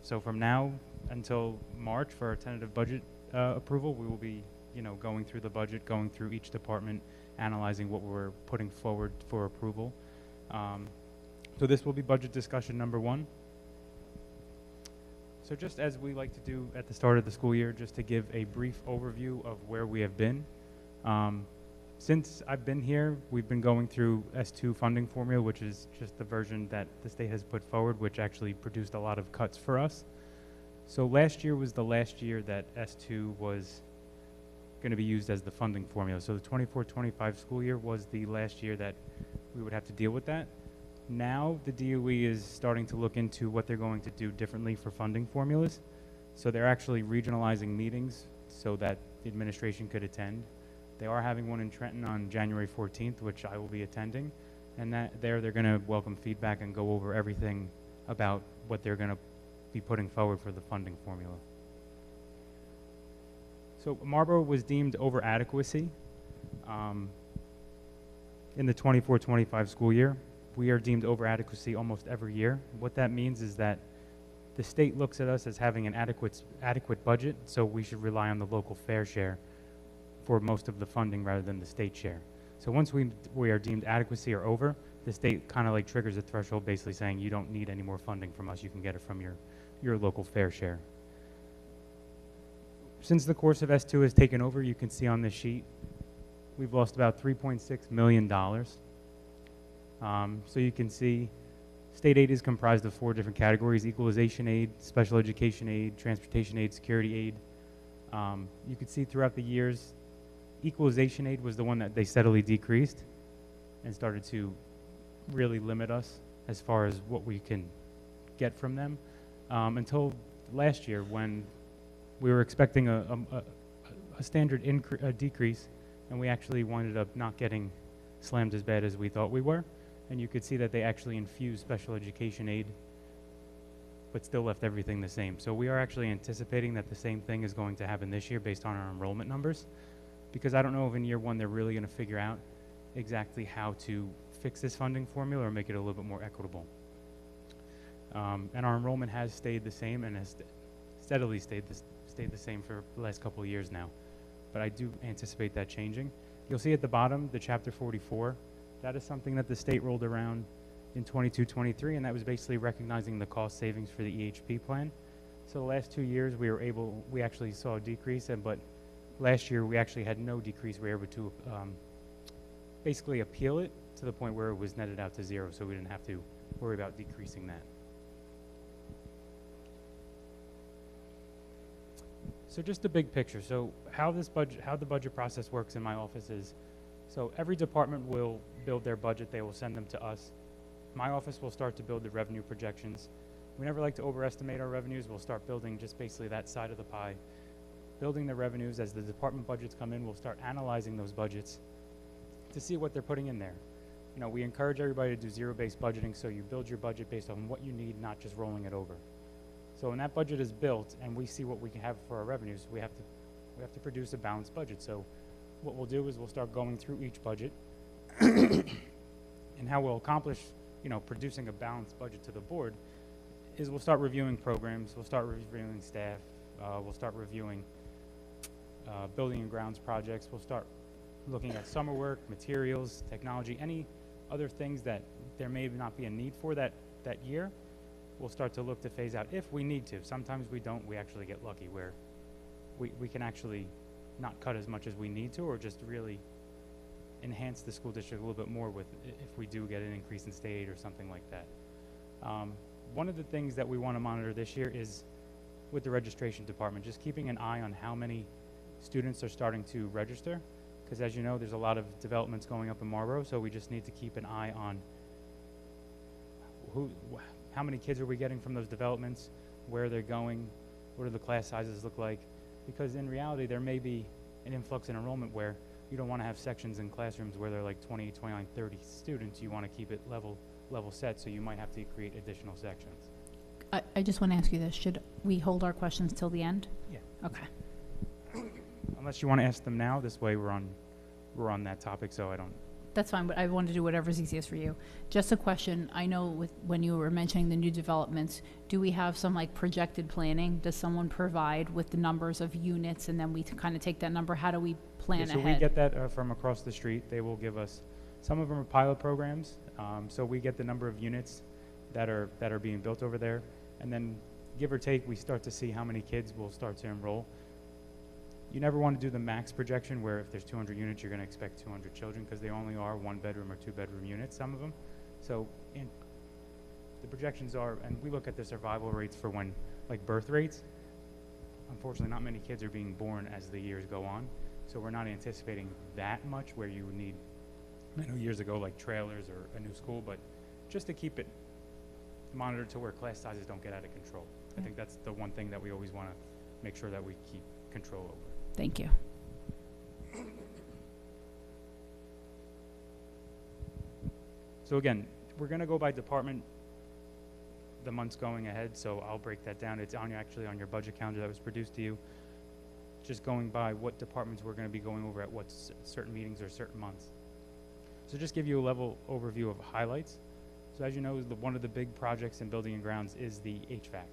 S1: so from now until March for our tentative budget approval, we will be, going through the budget, going through each department, analyzing what we're putting forward for approval. So this will be budget discussion number 1. So just as we like to do at the start of the school year, just to give a brief overview of where we have been. Since I've been here, we've been going through S2 funding formula, which is just the version that the state has put forward, which actually produced a lot of cuts for us. So last year was the last year that S2 was going to be used as the funding formula. So the 24-25 school year was the last year that we would have to deal with that. Now the DOE is starting to look into what they're going to do differently for funding formulas. So they're actually regionalizing meetings so that the administration could attend. They are having one in Trenton on January 14th, which I will be attending. And they're going to welcome feedback and go over everything about what they're going to be putting forward for the funding formula. So Marlboro was deemed over adequacy in the 24-25 school year. We are deemed over adequacy almost every year. What that means is that the state looks at us as having an adequate budget, so we should rely on the local fair share for most of the funding rather than the state share. So once we are deemed adequacy or over, the state kind of like triggers a threshold, basically saying you don't need any more funding from us. You can get it from your local fair share. Since the course of S2 has taken over, you can see on this sheet, we've lost about $3.6 million. So you can see state aid is comprised of 4 different categories: equalization aid, special education aid, transportation aid, security aid. You could see throughout the years, equalization aid was the one that they steadily decreased and started to really limit us as far as what we can get from them, until last year when we were expecting a standard decrease, and we actually winded up not getting slammed as bad as we thought we were. And you could see that they actually infused special education aid, but still left everything the same. So we are actually anticipating that the same thing is going to happen this year based on our enrollment numbers, because I don't know if in year 1 they're really going to figure out exactly how to fix this funding formula or make it a little bit more equitable. And our enrollment has stayed the same and has steadily stayed the same for the last couple of years now. But I do anticipate that changing. You'll see at the bottom, the Chapter 44. That is something that the state rolled around in 22-23, and that was basically recognizing the cost savings for the EHP plan. So the last 2 years we actually saw a decrease, but last year we actually had no decrease. We were able to basically appeal it to the point where it was netted out to 0, so we didn't have to worry about decreasing that. So just the big picture. So how the budget process works in my office is, so every department will build their budget. They will send them to us. My office will start to build the revenue projections. We never like to overestimate our revenues. We'll start building just basically that side of the pie. Building the revenues as the department budgets come in, we'll start analyzing those budgets to see what they're putting in there. You know, we encourage everybody to do zero-based budgeting, so you build your budget based on what you need, not just rolling it over. So when that budget is built and we see what we can have for our revenues, we have to produce a balanced budget. So what we'll do is we'll start going through each budget and how we'll accomplish, you know, producing a balanced budget to the board is we'll start reviewing programs, we'll start reviewing staff, we'll start reviewing building and grounds projects, we'll start looking at summer work, materials, technology, any other things that there may not be a need for that year. We'll start to look to phase out if we need to. Sometimes we don't. We actually get lucky where we can actually not cut as much as we need to, or just really enhance the school district a little bit more with if we do get an increase in state aid or something like that. One of the things that we want to monitor this year is with the registration department, just keeping an eye on how many students are starting to register, because as you know, there's a lot of developments going up in Marlboro, so we just need to keep an eye on how many kids are we getting from those developments, where they're going, what do the class sizes look like, because in reality there may be an influx in enrollment where you don't want to have sections in classrooms where they're like 20, 29, 30 students. You want to keep it level set, so you might have to create additional sections.
S5: I just want to ask you this. Should we hold our questions till the end?
S1: Yeah.
S5: Okay.
S1: Unless you want to ask them now, this way we're on that topic, so I don't.
S5: That's fine, but I want to do whatever's easiest for you. Just a question. I know when you were mentioning the new developments, do we have some like projected planning? Does someone provide with the numbers of units, and then we kind of take that number? How do we plan
S1: so
S5: ahead?
S1: We get that from across the street. They will give us, some of them are pilot programs, so we get the number of units that are being built over there, and then give or take, we start to see how many kids will start to enroll. You never want to do the max projection where if there's 200 units, you're going to expect 200 children, because they only are 1-bedroom or 2-bedroom units, some of them. So the projections are, and we look at the survival rates for when, like birth rates. Unfortunately, not many kids are being born as the years go on. So we're not anticipating that much where you would need, I know years ago, like trailers or a new school, but just to keep it monitored to where class sizes don't get out of control. I think that's the one thing that we always want to make sure that we keep control over.
S5: Thank you.
S1: So again, we're going to go by department the months going ahead, so I'll break that down. It's actually on your budget calendar that was produced to you, just going by what departments we're going to be going over at what certain meetings or certain months. So just give you a level overview of highlights. So as you know, one of the big projects in building and grounds is the HVAC.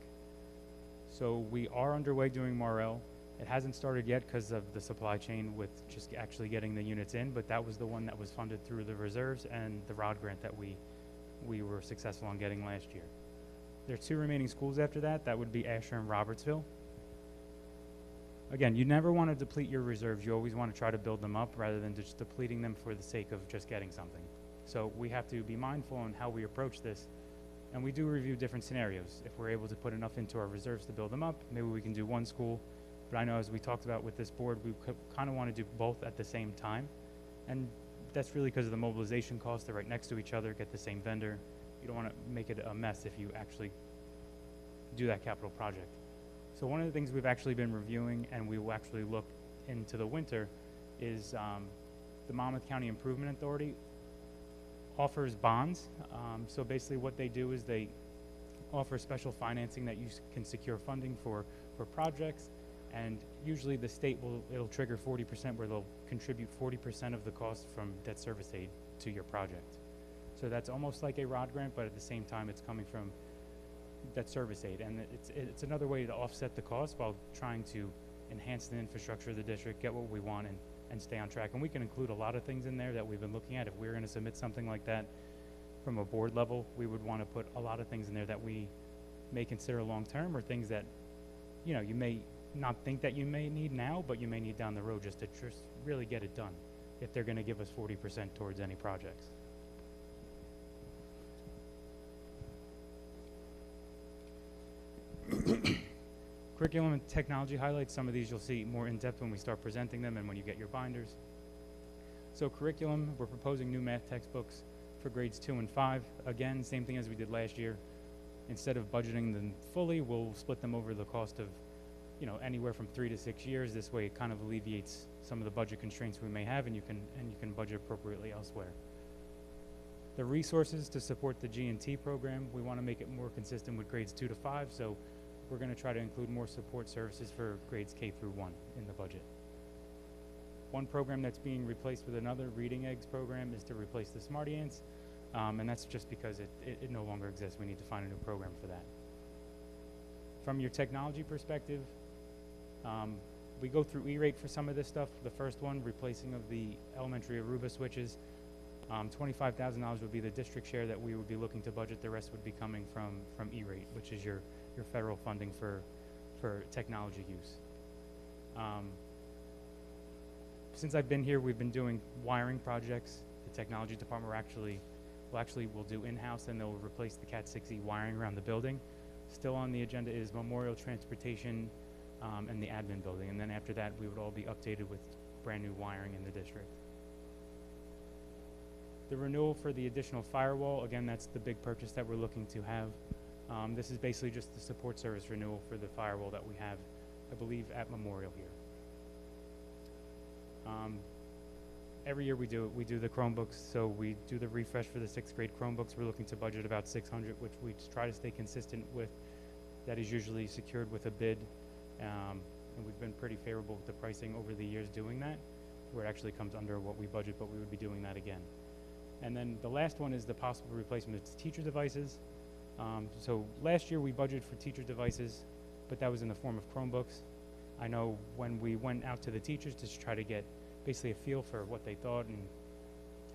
S1: So we are underway doing Morel. It hasn't started yet because of the supply chain with just actually getting the units in, but that was the one that was funded through the reserves and the ROD grant that we were successful in getting last year. There are 2 remaining schools after that. That would be Asher and Robertsville. Again, you never want to deplete your reserves. You always want to try to build them up rather than just depleting them for the sake of just getting something. So we have to be mindful on how we approach this. And we do review different scenarios. If we're able to put enough into our reserves to build them up, maybe we can do one school. But I know, as we talked about with this board, we kind of want to do both at the same time. And that's really because of the mobilization costs. They're right next to each other, get the same vendor. You don't want to make it a mess if you actually do that capital project. So one of the things we've actually been reviewing, and we will actually look into the winter, is the Monmouth County Improvement Authority offers bonds. So basically what they do is they offer special financing that you can secure funding for projects, and usually the state it'll trigger 40% where they'll contribute 40% of the cost from debt service aid to your project. So that's almost like a ROD grant, but at the same time it's coming from debt service aid, and it's another way to offset the cost while trying to enhance the infrastructure of the district, get what we want, and stay on track. And we can include a lot of things in there that we've been looking at. If we're going to submit something like that from a board level, we would want to put a lot of things in there that we may consider long-term, or things that, you know, you may not think that you may need now, but you may need down the road just to really get it done if they're going to give us 40% towards any projects. Curriculum and technology highlights. Some of these you'll see more in depth when we start presenting them and when you get your binders. So curriculum, we're proposing new math textbooks for grades 2 and 5. Again, same thing as we did last year. Instead of budgeting them fully, we'll split them over the cost of, you know, anywhere from 3 to 6 years. This way it kind of alleviates some of the budget constraints we may have, and you can budget appropriately elsewhere. The resources to support the G&T program, we want to make it more consistent with grades 2 to 5, so we're going to try to include more support services for grades K through 1 in the budget. One program that's being replaced with another, Reading Eggs program, is to replace the Smarty Ants, and that's just because it no longer exists. We need to find a new program for that. From your technology perspective, we go through E-rate for some of this stuff. The first one, replacing of the elementary Aruba switches. $25,000 would be the district share that we would be looking to budget. The rest would be coming from E-rate, which is your federal funding for technology use. Since I've been here, we've been doing wiring projects. The technology department will do in-house, and they'll replace the Cat 6E wiring around the building. Still on the agenda is memorial, transportation, and the admin building. And then after that, we would all be updated with brand new wiring in the district. The renewal for the additional firewall, again, that's the big purchase that we're looking to have. This is basically just the support service renewal for the firewall that we have, I believe, at Memorial here. Every year we do the Chromebooks, so we do the refresh for the 6th grade Chromebooks. We're looking to budget about 600, which we try to stay consistent with. That is usually secured with a bid, and we've been pretty favorable with the pricing over the years doing that, where it actually comes under what we budget, but we would be doing that again. And then the last one is the possible replacement of teacher devices. So last year we budgeted for teacher devices, but that was in the form of Chromebooks. I know when we went out to the teachers to try to get basically a feel for what they thought and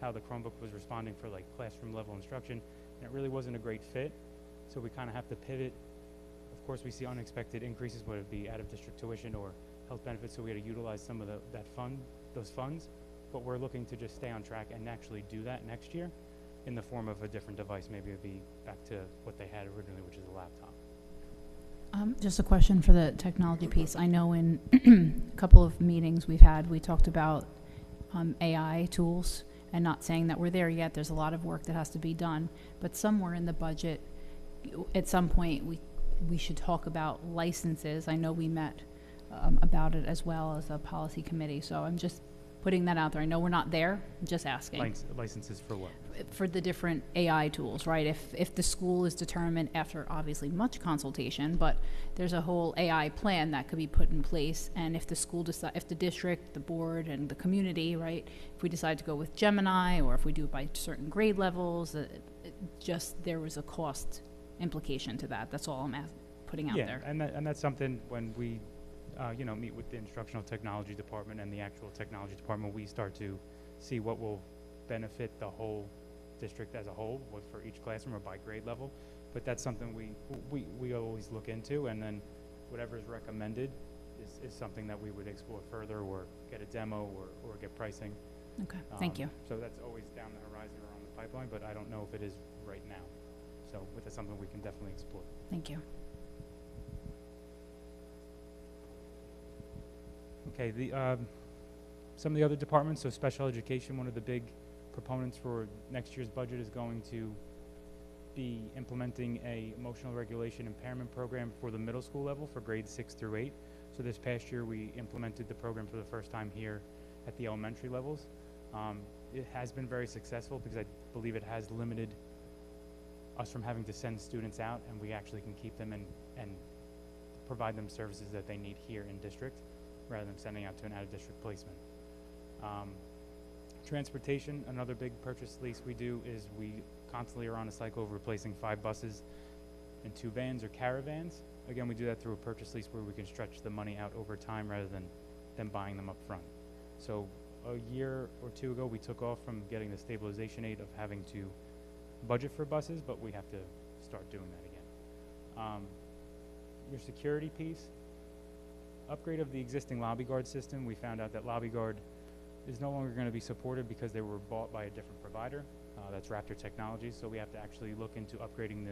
S1: how the Chromebook was responding for like classroom level instruction, and it really wasn't a great fit. So we kind of have to pivot. Of course, we see unexpected increases, whether it be out of district tuition or health benefits, so we had to utilize some of those funds. But we're looking to just stay on track and actually do that next year in the form of a different device. Maybe it would be back to what they had originally, which is a laptop.
S5: Just a question for the technology piece. I know in a couple of meetings we've had, we talked about AI tools, and not saying that we're there yet. There's a lot of work that has to be done, but somewhere in the budget, at some point, we should talk about licenses. I know we met about it as well as a policy committee, so I'm just putting that out there. I know we're not there, I'm just asking.
S1: Licenses for what?
S5: For the different AI tools, right? If the school is determined after obviously much consultation, but there's a whole AI plan that could be put in place, and if the school if the district, the board, and the community, right, if we decide to go with Gemini, or if we do it by certain grade levels, just there was a cost implication to that. That's all I'm putting out there.
S1: Yeah, and that's something when we you know, meet with the instructional technology department and the actual technology department, we start to see what will benefit the whole district as a whole, what for each classroom or by grade level. But that's something we always look into, and then whatever is recommended is something that we would explore further or get a demo or get pricing.
S5: Okay, thank you.
S1: So that's always down the horizon or on the pipeline, but I don't know if it is right now. So that's something we can definitely explore.
S5: Thank you.
S1: Okay, some of the other departments, so special education, one of the big proponents for next year's budget is going to be implementing a emotional regulation impairment program for the middle school level for grades 6 through 8. So this past year we implemented the program for the first time here at the elementary levels. It has been very successful because I believe it has limited us from having to send students out, and we actually can keep them and provide them services that they need here in district rather than sending out to an out-of-district placement. Transportation, another big purchase lease we do is we constantly are on a cycle of replacing 5 buses and 2 vans or caravans. Again, we do that through a purchase lease where we can stretch the money out over time rather than buying them up front. So a year or 2 ago, we took off from getting the stabilization aid of having to budget for buses, but we have to start doing that again. Your security piece, upgrade of the existing lobby guard system. We found out that lobby guard is no longer going to be supported because they were bought by a different provider. That's Raptor Technologies. So we have to actually look into upgrading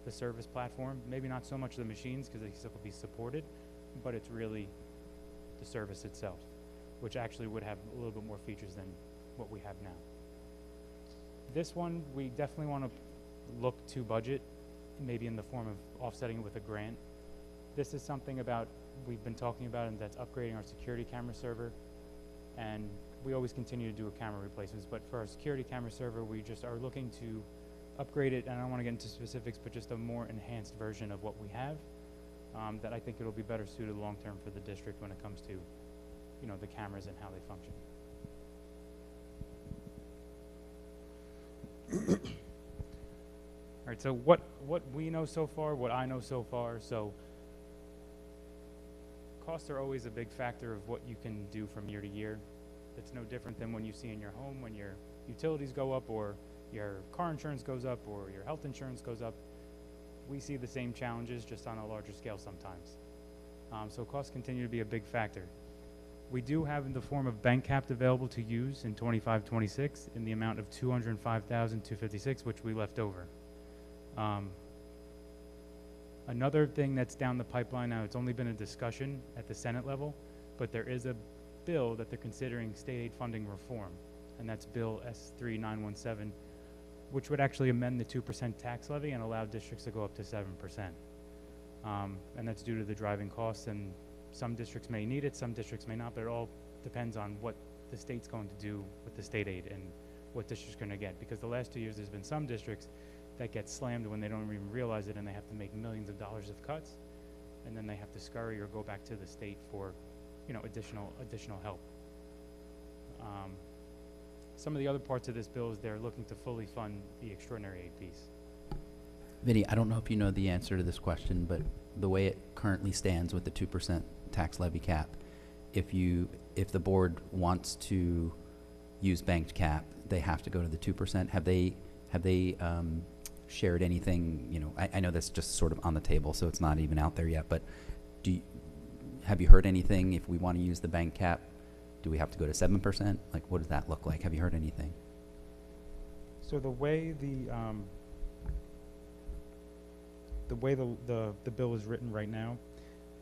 S1: the service platform. Maybe not so much the machines because they still will be supported, but it's really the service itself, which actually would have a little bit more features than what we have now. This one, we definitely want to look to budget, maybe in the form of offsetting it with a grant. This is something we've been talking about, and that's upgrading our security camera server. And we always continue to do camera replacements, but for our security camera server, we just are looking to upgrade it, and I don't want to get into specifics, but just a more enhanced version of what we have, that I think it'll be better suited long-term for the district when it comes to, you know, the cameras and how they function. All right, so what we know so far, what I know so far, so costs are always a big factor of what you can do from year to year. It's no different than when you see in your home when your utilities go up or your car insurance goes up or your health insurance goes up. We see the same challenges just on a larger scale sometimes. So costs continue to be a big factor. We do have in the form of bank capped available to use in 25-26 in the amount of $205,256, which we left over. Another thing that's down the pipeline now, it's only been a discussion at the Senate level, but there is a bill that they're considering state aid funding reform, and that's Bill S3917, which would actually amend the 2% tax levy and allow districts to go up to 7%. And that's due to the driving costs, and some districts may need it, some districts may not, but it all depends on what the state's going to do with the state aid and what districts are going to get. Because the last 2 years, there's been some districts that get slammed when they don't even realize it, and they have to make millions of dollars of cuts, and then they have to scurry or go back to the state for, you know, additional help. Some of the other parts of this bill is they're looking to fully fund the extraordinary aid piece.
S6: Vinny, I don't know if you know the answer to this question, but the way it currently stands with the 2% tax levy cap, if the board wants to use banked cap, they have to go to the 2%. Have they shared anything? You know, I know that's just sort of on the table, so it's not even out there yet. But have you heard anything? If we want to use the bank cap, do we have to go to 7%? Like, what does that look like? Have you heard anything?
S1: So the way the bill is written right now,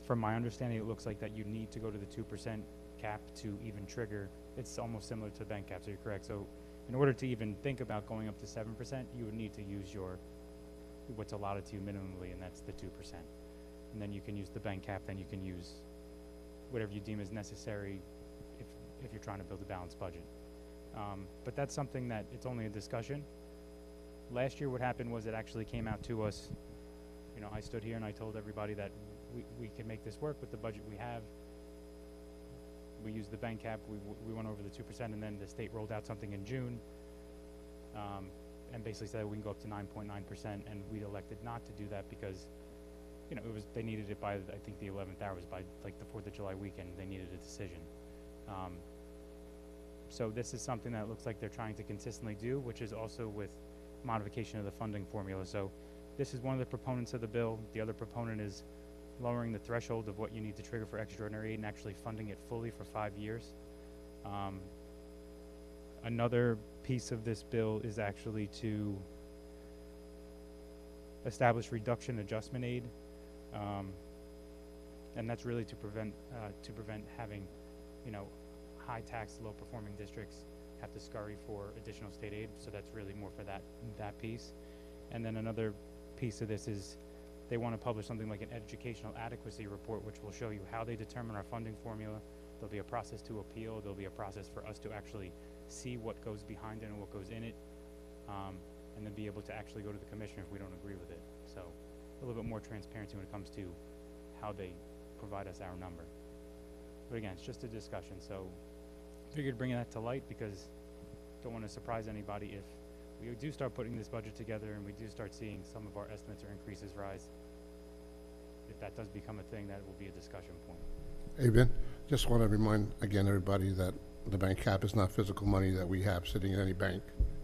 S1: from my understanding, it looks like that you need to go to the 2% cap to even trigger. It's almost similar to bank cap, so you're correct. So in order to even think about going up to 7%, you would need to use what's allotted to you minimally, and that's the 2%. And then you can use the bank cap, then you can use whatever you deem as necessary if you're trying to build a balanced budget. But that's something that it's only a discussion. Last year what happened was it actually came out to us. You know, I stood here and I told everybody that we can make this work with the budget we have. We used the bank cap, we went over the 2%, and then the state rolled out something in June and basically said we can go up to 9.9%, and we elected not to do that because you know, they needed it by, I think, the 11th hour was by like the 4th of July weekend. They needed a decision. So this is something that looks like they're trying to consistently do, which is also with modification of the funding formula. So this is one of the proponents of the bill. The other proponent is lowering the threshold of what you need to trigger for extraordinary aid and actually funding it fully for 5 years. Another piece of this bill is actually to establish reduction adjustment aid, and that's really to prevent having, you know, high tax, low performing districts have to scurry for additional state aid. So that's really more for that piece. And then another piece of this is they want to publish something like an educational adequacy report, which will show you how they determine our funding formula. There'll be a process to appeal. There'll be a process for us to actually see what goes behind it and what goes in it, and then be able to actually go to the commissioner if we don't agree with it. So a little bit more transparency when it comes to how they provide us our number. But again, it's just a discussion. So figured bringing that to light because don't want to surprise anybody if we do start putting this budget together and we do start seeing some of our estimates or increases rise. If that does become a thing, that will be a discussion point.
S15: Hey, Ben, just want to remind again everybody that the bank cap is not physical money that we have sitting in any bank.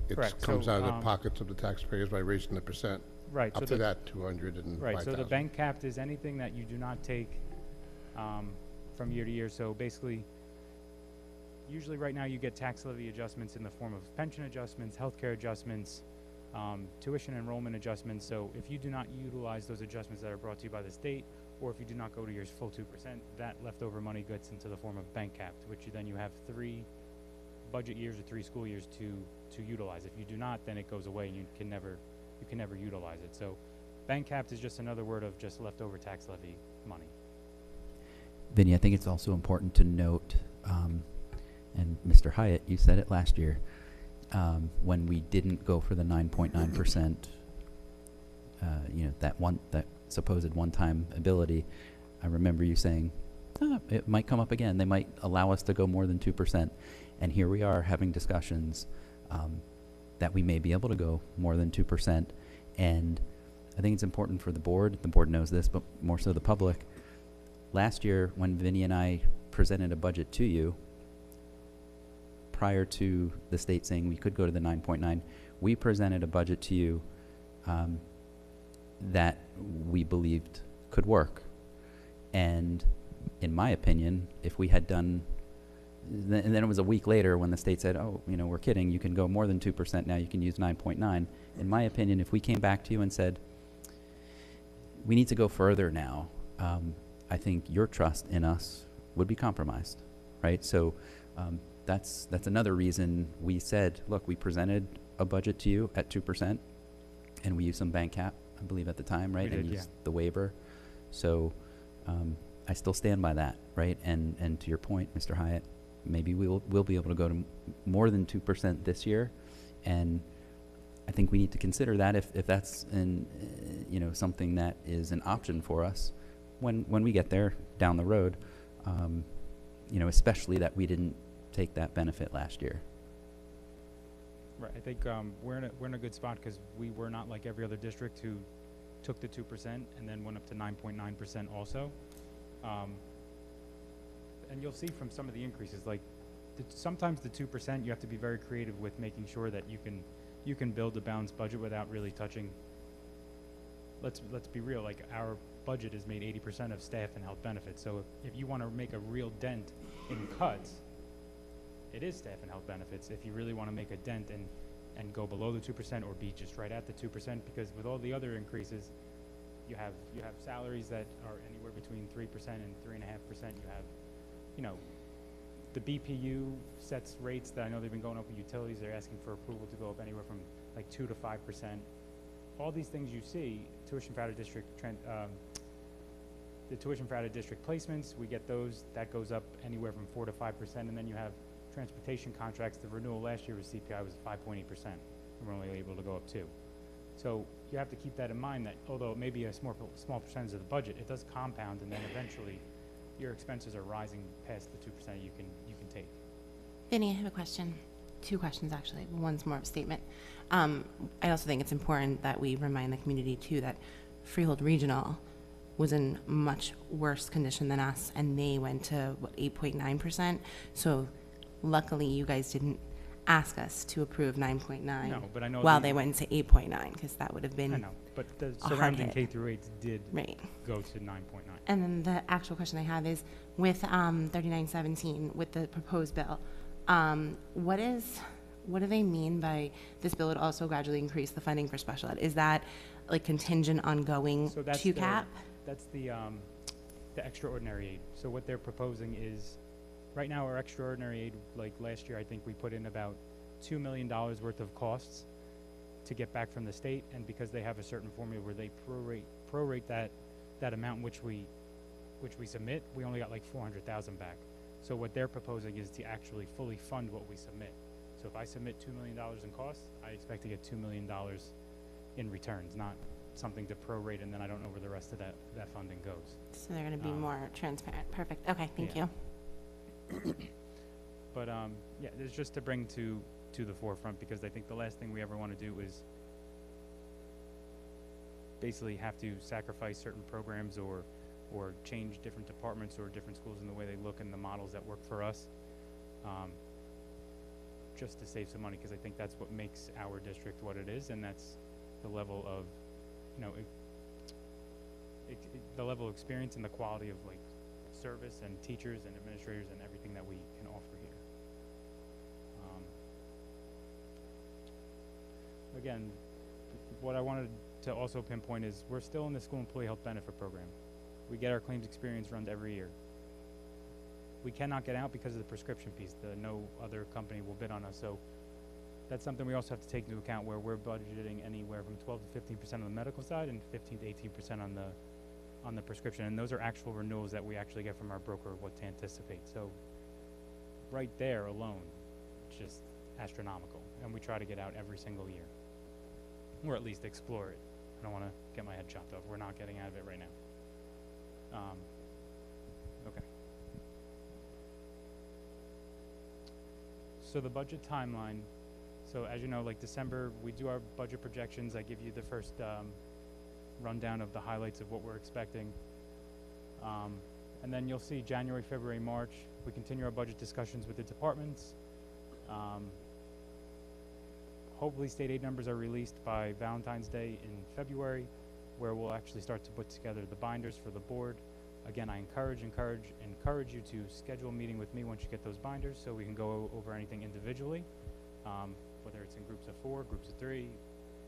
S15: It comes out of the pockets of the taxpayers by raising the percent.
S1: Right.
S15: Up to that 205,000.
S1: Right. So the bank cap is anything that you do not take from year to year. So basically, usually right now you get tax levy adjustments in the form of pension adjustments, healthcare adjustments, tuition enrollment adjustments. So if you do not utilize those adjustments that are brought to you by the state, or if you do not go to your full 2%, that leftover money gets into the form of bank capped, which then you have 3 budget years or 3 school years to utilize. If you do not, then it goes away and you can never utilize it. So bank capped is just another word of just leftover tax levy money.
S6: Vinny, I think it's also important to note, and Mr. Hyatt, you said it last year, when we didn't go for the 9.9%, you know, that supposed one-time ability, I remember you saying, it might come up again. They might allow us to go more than 2%. And here we are having discussions that we may be able to go more than 2%. And I think it's important for the board knows this, but more so the public. Last year, when Vinny and I presented a budget to you, prior to the state saying we could go to the 9.9, we presented a budget to you that we believed could work. And in my opinion, if we had done, and then it was a week later when the state said, oh, you know, we're kidding, you can go more than 2% now, you can use 9.9. In my opinion, if we came back to you and said, we need to go further now, I think your trust in us would be compromised, right? So that's another reason we said, look, we presented a budget to you at 2%, and we used some bank cap, I believe at the time, right? And used the waiver. So I still stand by that, right? And to your point, Mr. Hyatt, maybe we'll be able to go to more than 2% this year, and I think we need to consider that if that's you know, something that is an option for us when we get there down the road, you know, especially that we didn't take that benefit last year.
S1: Right. I think we're in a good spot because we were not like every other district who took the 2% and then went up to 9.9% also. And you'll see from some of the increases, like sometimes the 2% you have to be very creative with making sure that you can build a balanced budget without really touching. Let's be real. Like our budget is made 80% of staff and health benefits. So if you want to make a real dent in cuts, it is staff and health benefits. If you really want to make a dent and go below the 2% or be just right at the 2%, because with all the other increases, you have salaries that are anywhere between 3% and 3.5%. You have, you know, the BPU sets rates that I know they've been going up with utilities. They're asking for approval to go up anywhere from like 2 to 5%. All these things you see, tuition for out of district, the tuition for out of district placements, we get those. That goes up anywhere from 4 to 5%, and then you have transportation contracts. The renewal last year was CPI was 5.8%, and we're only able to go up 2. So you have to keep that in mind that although it may be a small percentage of the budget, it does compound, and then eventually your expenses are rising past the 2% you can take.
S10: Vinny, I have a question. 2 questions actually. One's more of a statement. I also think it's important that we remind the community too that Freehold Regional was in much worse condition than us, and they went to, what, 8.9%? So luckily, you guys didn't ask us to approve 9.9
S1: No, but I know
S10: while
S1: the-
S10: they went to 8.9, because that would have been
S1: I know, but the
S10: a hard
S1: surrounding
S10: hit.
S1: K through 8s did
S10: Right.
S1: go to 9.9.
S10: And then the actual question I have is, with 3917, with the proposed bill, what do they mean by this bill would also gradually increase the funding for special ed? Is that like contingent on going
S1: So that's
S10: to
S1: the,
S10: cap?
S1: That's the extraordinary aid. So what they're proposing is, right now our extraordinary aid, like last year, I think we put in about $2 million worth of costs to get back from the state, and because they have a certain formula where they prorate that amount which we submit, we only got like 400,000 back. So what they're proposing is to actually fully fund what we submit. So if I submit $2 million in costs, I expect to get $2 million in returns, not something to prorate and then I don't know where the rest of that funding goes.
S10: So they're going to be more transparent. Perfect. Okay, thank
S1: Yeah.
S10: you.
S1: But yeah, it's just to bring to the forefront, because I think the last thing we ever want to do is basically have to sacrifice certain programs or change different departments or different schools in the way they look and the models that work for us, just to save some money, because I think that's what makes our district what it is, and that's the level of, you know, the level of experience and the quality of like service and teachers and administrators and everything that we can offer here. Again, what I wanted to also pinpoint is we're still in the school employee health benefit program. We get our claims experience runs every year. We cannot get out because of the prescription piece. No other company will bid on us. So that's something we also have to take into account, where we're budgeting anywhere from 12 to 15% on the medical side and 15 to 18% on the prescription. And those are actual renewals that we actually get from our broker, what to anticipate. So right there alone, it's just astronomical. And we try to get out every single year, or at least explore it. I don't want to get my head chopped off. We're not getting out of it right now. Okay. So the budget timeline. So as you know, like December, we do our budget projections. I give you the first rundown of the highlights of what we're expecting. And then you'll see January, February, March, we continue our budget discussions with the departments. Hopefully state aid numbers are released by Valentine's Day in February, where we'll actually start to put together the binders for the board. Again, I encourage you to schedule a meeting with me once you get those binders, so we can go over anything individually, whether it's in groups of 4, groups of 3,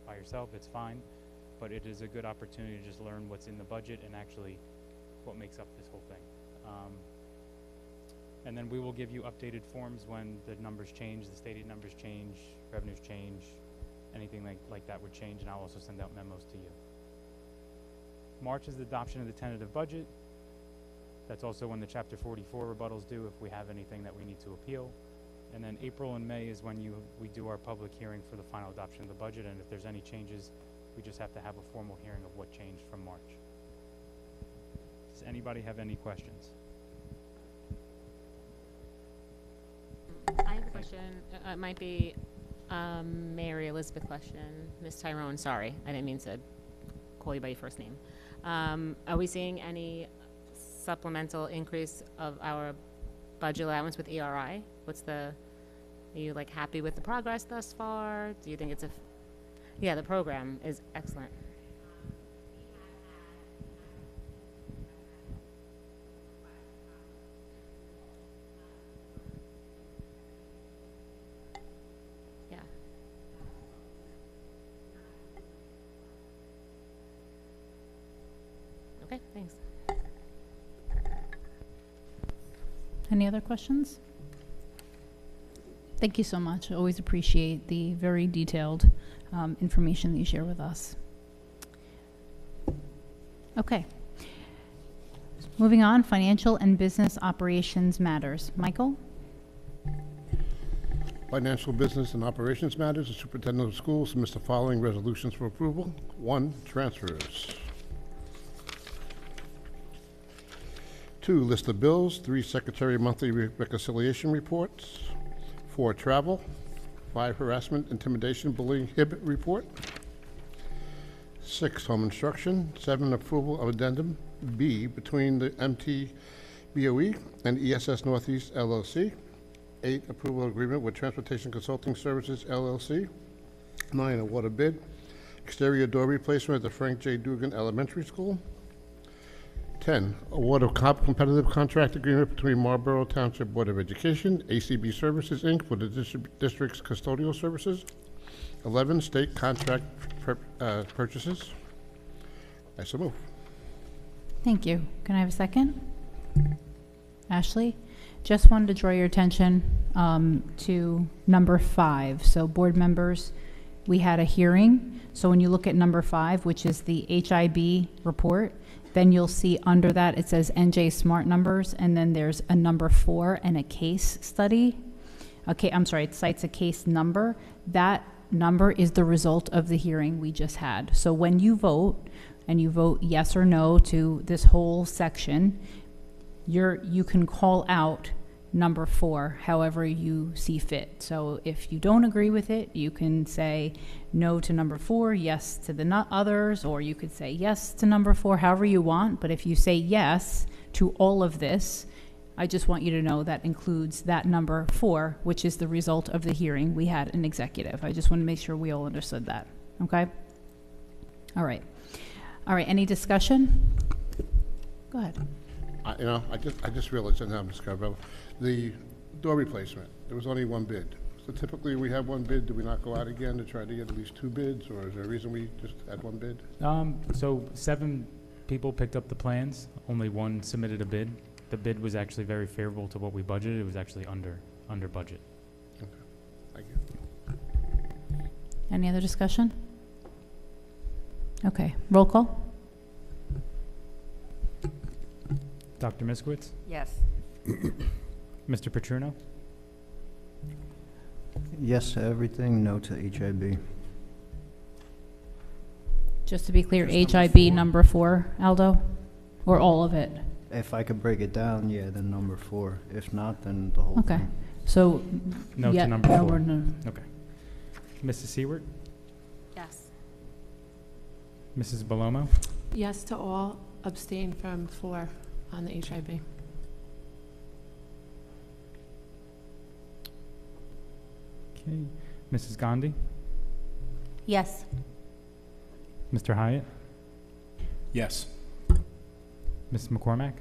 S1: by yourself, it's fine. But it is a good opportunity to just learn what's in the budget and actually what makes up this whole thing. And then we will give you updated forms when the numbers change, the state aid numbers change, revenues change, anything like that would change, and I'll also send out memos to you. March is the adoption of the tentative budget. That's also when the Chapter 44 rebuttals due, if we have anything that we need to appeal. And then April and May is when we do our public hearing for the final adoption of the budget, and if there's any changes, we just have to have a formal hearing of what changed from March. Does anybody have any questions?
S11: I have a question. It might be Mary Elizabeth question. Ms. Tyrone, sorry, I didn't mean to call you by your first name. Are we seeing any supplemental increase of our budget allowance with ERI? Are you like happy with the progress thus far? Do you think it's yeah, the program is excellent. Yeah. Okay, thanks.
S5: Any other questions? Thank you so much. I always appreciate the very detailed information that you share with us. Okay. Moving on, financial and business operations matters. Michael?
S15: Financial, business, and operations matters. The superintendent of schools submits the following resolutions for approval. 1, transfers. 2, list of bills. 3, secretary monthly reconciliation reports. 4, travel. 5, harassment, intimidation, bullying, HIB report. 6, home instruction. 7, approval of addendum B between the MTBOE and ESS Northeast LLC. 8, approval agreement with Transportation Consulting Services LLC. 9, award a bid. Exterior door replacement at the Frank J. Dugan Elementary School. 10, award of competitive contract agreement between Marlboro Township Board of Education, ACB Services, Inc. for the district's custodial services. 11, state contract purchases. I so move.
S5: Thank you. Can I have a second? Ashley? Just wanted to draw your attention to number 5. So board members, we had a hearing. So when you look at number 5, which is the HIB report, then you'll see under that it says NJ Smart Numbers, and then there's a number 4 and a case study. Okay, I'm sorry, it cites a case number. That number is the result of the hearing we just had. So when you vote, and you vote yes or no to this whole section, you can call out number 4 however you see fit. So if you don't agree with it, you can say no to number 4, yes to the others, or you could say yes to number 4, however you want. But if you say yes to all of this, I just want you to know that includes that number 4, which is the result of the hearing we had in executive. I just want to make sure we all understood that. Okay? All right. All right, any discussion? Go ahead.
S15: I just realized, and I'm discovering the door replacement. There was only one bid. So typically we have one bid. Do we not go out again to try to get at least 2 bids, or is there a reason we just had one bid?
S1: So 7 people picked up the plans. Only 1 submitted a bid. The bid was actually very favorable to what we budgeted. It was actually under budget.
S15: Okay, thank you.
S5: Any other discussion? Okay, roll call.
S1: Dr. Miskowitz?
S12: Yes.
S1: Mr. Petruno?
S16: Yes to everything, no to HIB.
S5: Just to be clear, HIB number 4, Aldo? Or all of it?
S16: If I could break it down, yeah, then number 4. If not, then the whole
S5: Okay.
S16: thing.
S5: So,
S1: No
S5: yeah,
S1: to number
S5: no,
S1: 4.
S5: no.
S1: Okay. Mrs. Seward?
S11: Yes.
S1: Mrs. Belomo?
S14: Yes to all, abstain from 4 on the HIB.
S1: Okay. Mrs. Gandhi?
S13: Yes.
S1: Mr. Hyatt?
S9: Yes.
S1: Ms. McCormack?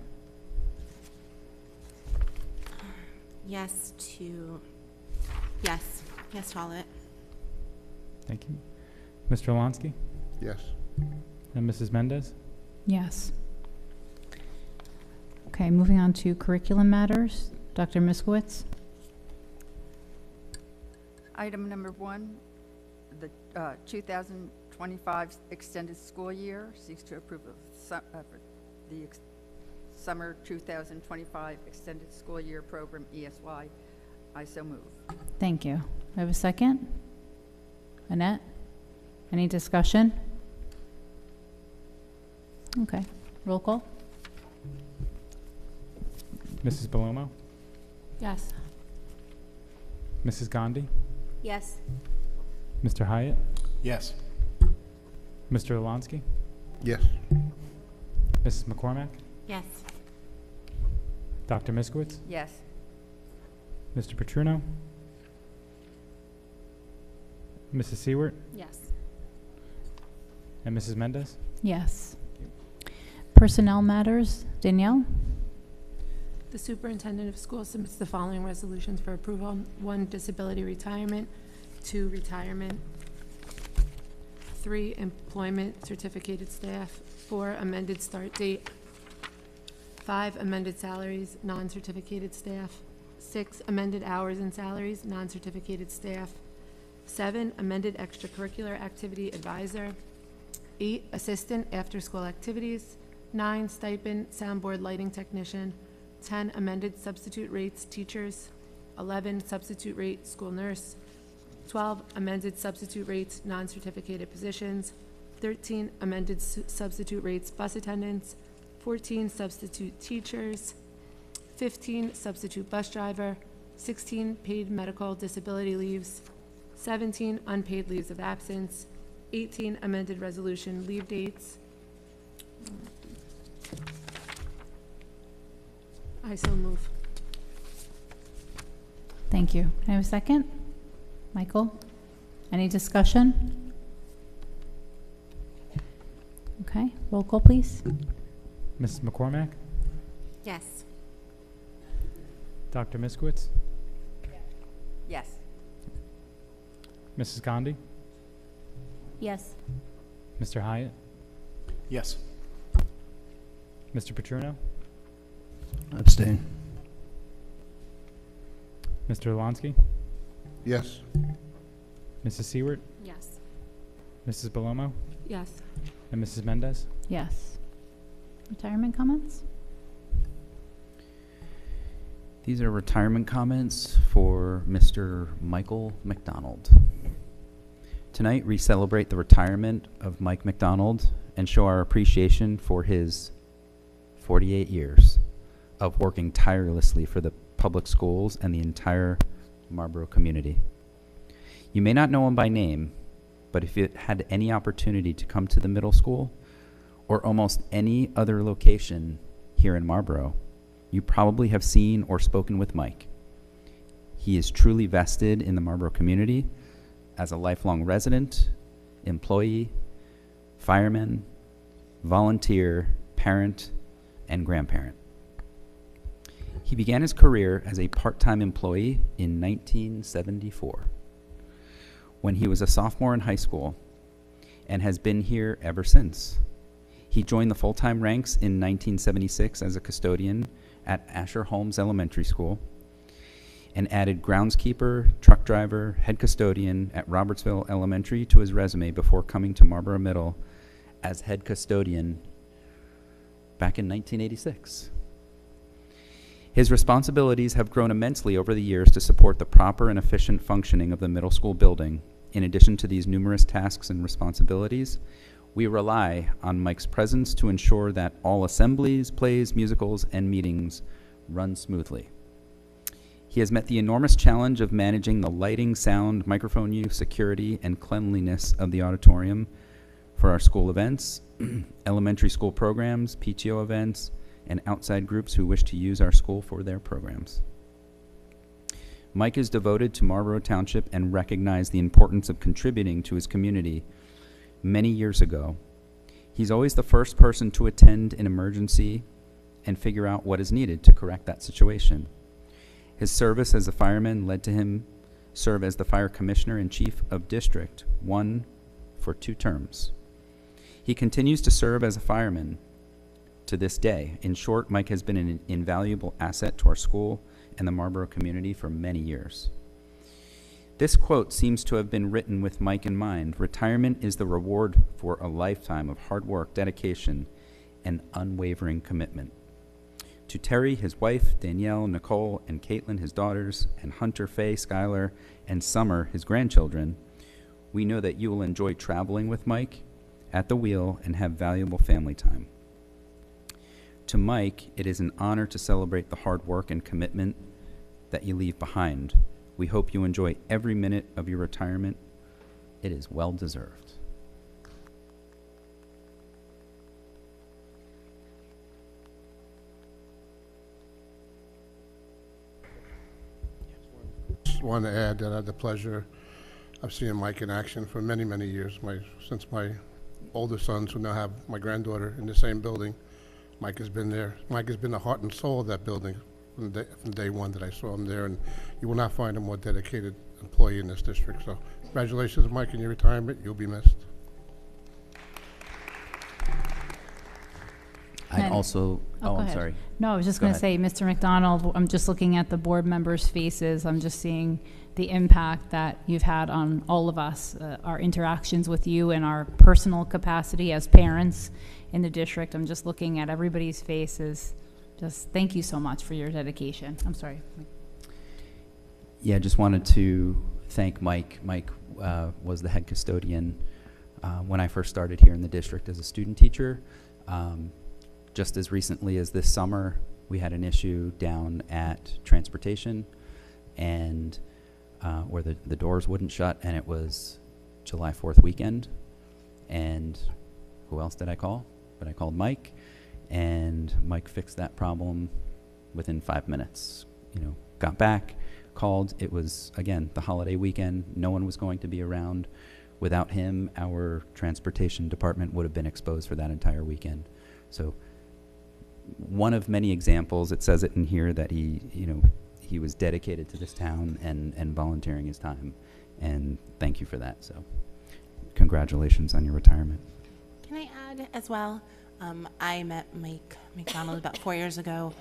S10: Yes to all of it.
S1: Thank you. Mr. Alonsky?
S15: Yes.
S1: And Mrs. Mendez?
S5: Yes. Okay, moving on to curriculum matters. Dr. Miskowitz?
S12: Item number 1, the 2025 extended school year seeks to approve of the summer 2025 extended school year program, ESY. I so move.
S5: Thank you. I have a second. Annette? Any discussion? Okay, roll call.
S1: Mrs. Belomo?
S14: Yes.
S1: Mrs. Gandhi?
S13: Yes.
S1: Mr. Hyatt?
S9: Yes.
S1: Mr. Alonsky?
S15: Yes.
S1: Mrs. McCormack?
S10: Yes.
S1: Dr. Miskowitz?
S12: Yes.
S1: Mr. Petruno? Mrs. Seward?
S11: Yes.
S1: And Mrs. Mendez?
S5: Yes. Personnel matters. Danielle?
S14: The superintendent of schools submits the following resolutions for approval. 1, disability retirement. 2, retirement. 3, employment certificated staff. 4, amended start date. 5, amended salaries, non-certificated staff. 6, amended hours and salaries, non-certificated staff. 7, amended extracurricular activity advisor. 8, assistant after-school activities. 9, stipend soundboard lighting technician. 10, amended substitute rates teachers. 11, substitute rate school nurse. 12, amended substitute rates non-certificated positions. 13, amended substitute rates bus attendants. 14, substitute teachers. 15, substitute bus driver. 16, paid medical disability leaves. 17, unpaid leaves of absence. 18 amended resolution, leave dates. I so move.
S5: Thank you. Can I have a second? Michael? Any discussion? Okay, roll call, please.
S1: Mrs. McCormack?
S10: Yes.
S1: Dr. Miskowitz?
S12: Yes.
S1: Mrs. Gandhi?
S13: Yes.
S1: Mr. Hyatt?
S9: Yes.
S1: Mr. Petruno?
S16: Abstain.
S1: Mr. Lonsky?
S15: Yes.
S1: Mrs. Seward?
S11: Yes.
S1: Mrs. Belomo?
S14: Yes.
S1: And Mrs. Mendez?
S5: Yes. Retirement comments?
S6: These are retirement comments for Mr. Michael McDonald. Tonight, we celebrate the retirement of Mike McDonald and show our appreciation for his 48 years of working tirelessly for the public schools and the entire Marlboro community. You may not know him by name, but if you had any opportunity to come to the middle school or almost any other location here in Marlboro, you probably have seen or spoken with Mike. He is truly vested in the Marlboro community as a lifelong resident, employee, fireman, volunteer, parent, and grandparent. He began his career as a part-time employee in 1974 when he was a sophomore in high school and has been here ever since. He joined the full-time ranks in 1976 as a custodian at Asher Holmes Elementary School and added groundskeeper, truck driver, head custodian at Robertsville Elementary to his resume before coming to Marlboro Middle as head custodian back in 1986. His responsibilities have grown immensely over the years to support the proper and efficient functioning of the middle school building. In addition to these numerous tasks and responsibilities, we rely on Mike's presence to ensure that all assemblies, plays, musicals, and meetings run smoothly. He has met the enormous challenge of managing the lighting, sound, microphone use, security, and cleanliness of the auditorium for our school events, elementary school programs, PTO events, and outside groups who wish to use our school for their programs. Mike is devoted to Marlboro Township and recognized the importance of contributing to his community many years ago. He's always the first person to attend an emergency and figure out what is needed to correct that situation. His service as a fireman led to him serve as the fire commissioner and chief of district, one for 2 terms. He continues to serve as a fireman to this day. In short, Mike has been an invaluable asset to our school and the Marlboro community for many years. This quote seems to have been written with Mike in mind. Retirement is the reward for a lifetime of hard work, dedication, and unwavering commitment. To Terry, his wife, Danielle, Nicole, and Caitlin, his daughters, and Hunter, Faye, Skylar, and Summer, his grandchildren, we know that you will enjoy traveling with Mike at the wheel and have valuable family time. To Mike, it is an honor to celebrate the hard work and commitment that you leave behind. We hope you enjoy every minute of your retirement. It is well deserved.
S15: Just want to add that I had the pleasure of seeing Mike in action for many, many years. Since my older sons, who now have my granddaughter in the same building, Mike has been there. Mike has been the heart and soul of that building from day one that I saw him there, and you will not find a more dedicated employee in this district. So congratulations, Mike, in your retirement. You'll be missed.
S6: I'd also,
S5: go
S6: I'm
S5: ahead.
S6: sorry.
S5: No, I was just
S6: Go
S5: going to say,
S6: ahead.
S5: Mr. McDonald, I'm just looking at the board members' faces. I'm just seeing the impact that you've had on all of us, our interactions with you and our personal capacity as parents in the district. I'm just looking at everybody's faces. Just thank you so much for your dedication. I'm sorry.
S6: Yeah, just wanted to thank Mike. Mike was the head custodian when I first started here in the district as a student teacher. Just as recently as this summer, we had an issue down at transportation and where the doors wouldn't shut, and it was July 4th weekend. And who else did I call? But I called Mike, and Mike fixed that problem within 5 minutes. Got back, called. It was, again, the holiday weekend. No one was going to be around. Without him, our transportation department would have been exposed for that entire weekend. So one of many examples, it says it in here, that he was dedicated to this town and volunteering his time. And thank you for that. So congratulations on your retirement.
S10: Can I add as well? I met Mike McDonald about 4 years ago,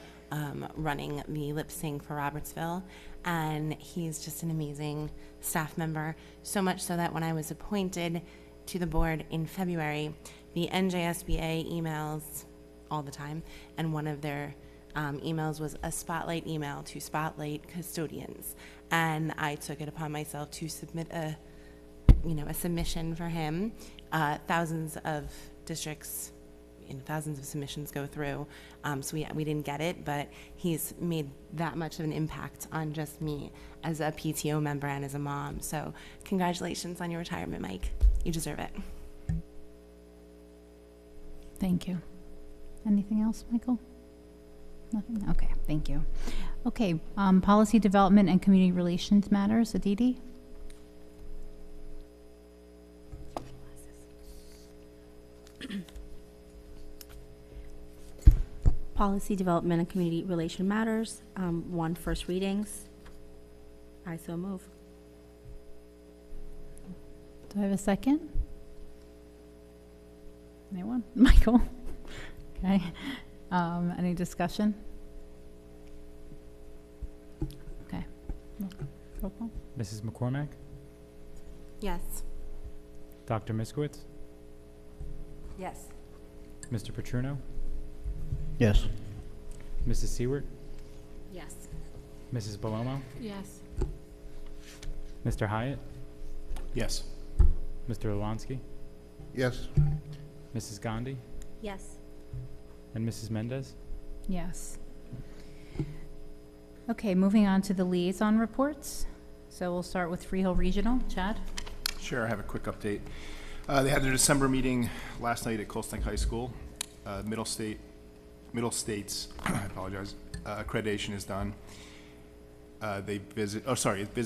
S10: running the lip sync for Robertsville, and he's just an amazing staff member. So much so that when I was appointed to the board in February, the NJSBA emails all the time, and one of their emails was a spotlight email to spotlight custodians, and I took it upon myself to submit a submission for him. Thousands of districts, thousands of submissions go through, so we didn't get it, but he's made that much of an impact on just me as a PTO member and as a mom. So congratulations on your retirement, Mike. You deserve it.
S5: Thank you. Anything else, Michael? Nothing? Okay, thank you. Okay, policy development and community relations matters. Aditi?
S13: Policy development and community relation matters. 1, first readings. I so move.
S5: Do I have a second? Anyone? Michael? Okay. Any discussion? Okay. Roll call.
S1: Mrs. McCormack?
S10: Yes.
S1: Dr. Miskowitz?
S12: Yes.
S1: Mr. Petruno?
S16: Yes.
S1: Mrs. Seward?
S11: Yes.
S1: Mrs. Balomo?
S14: Yes.
S1: Mr. Hyatt?
S9: Yes.
S1: Mr. Alonsky?
S15: Yes.
S1: Mrs. Gandhi?
S13: Yes.
S1: And Mrs. Mendez?
S5: Yes. Okay, moving on to the liaison reports. So we'll start with Freehill Regional. Chad?
S9: Sure, I have a quick update. They had their December meeting last night at Coast Lake High School. Middle States, I apologize, accreditation is done. Visit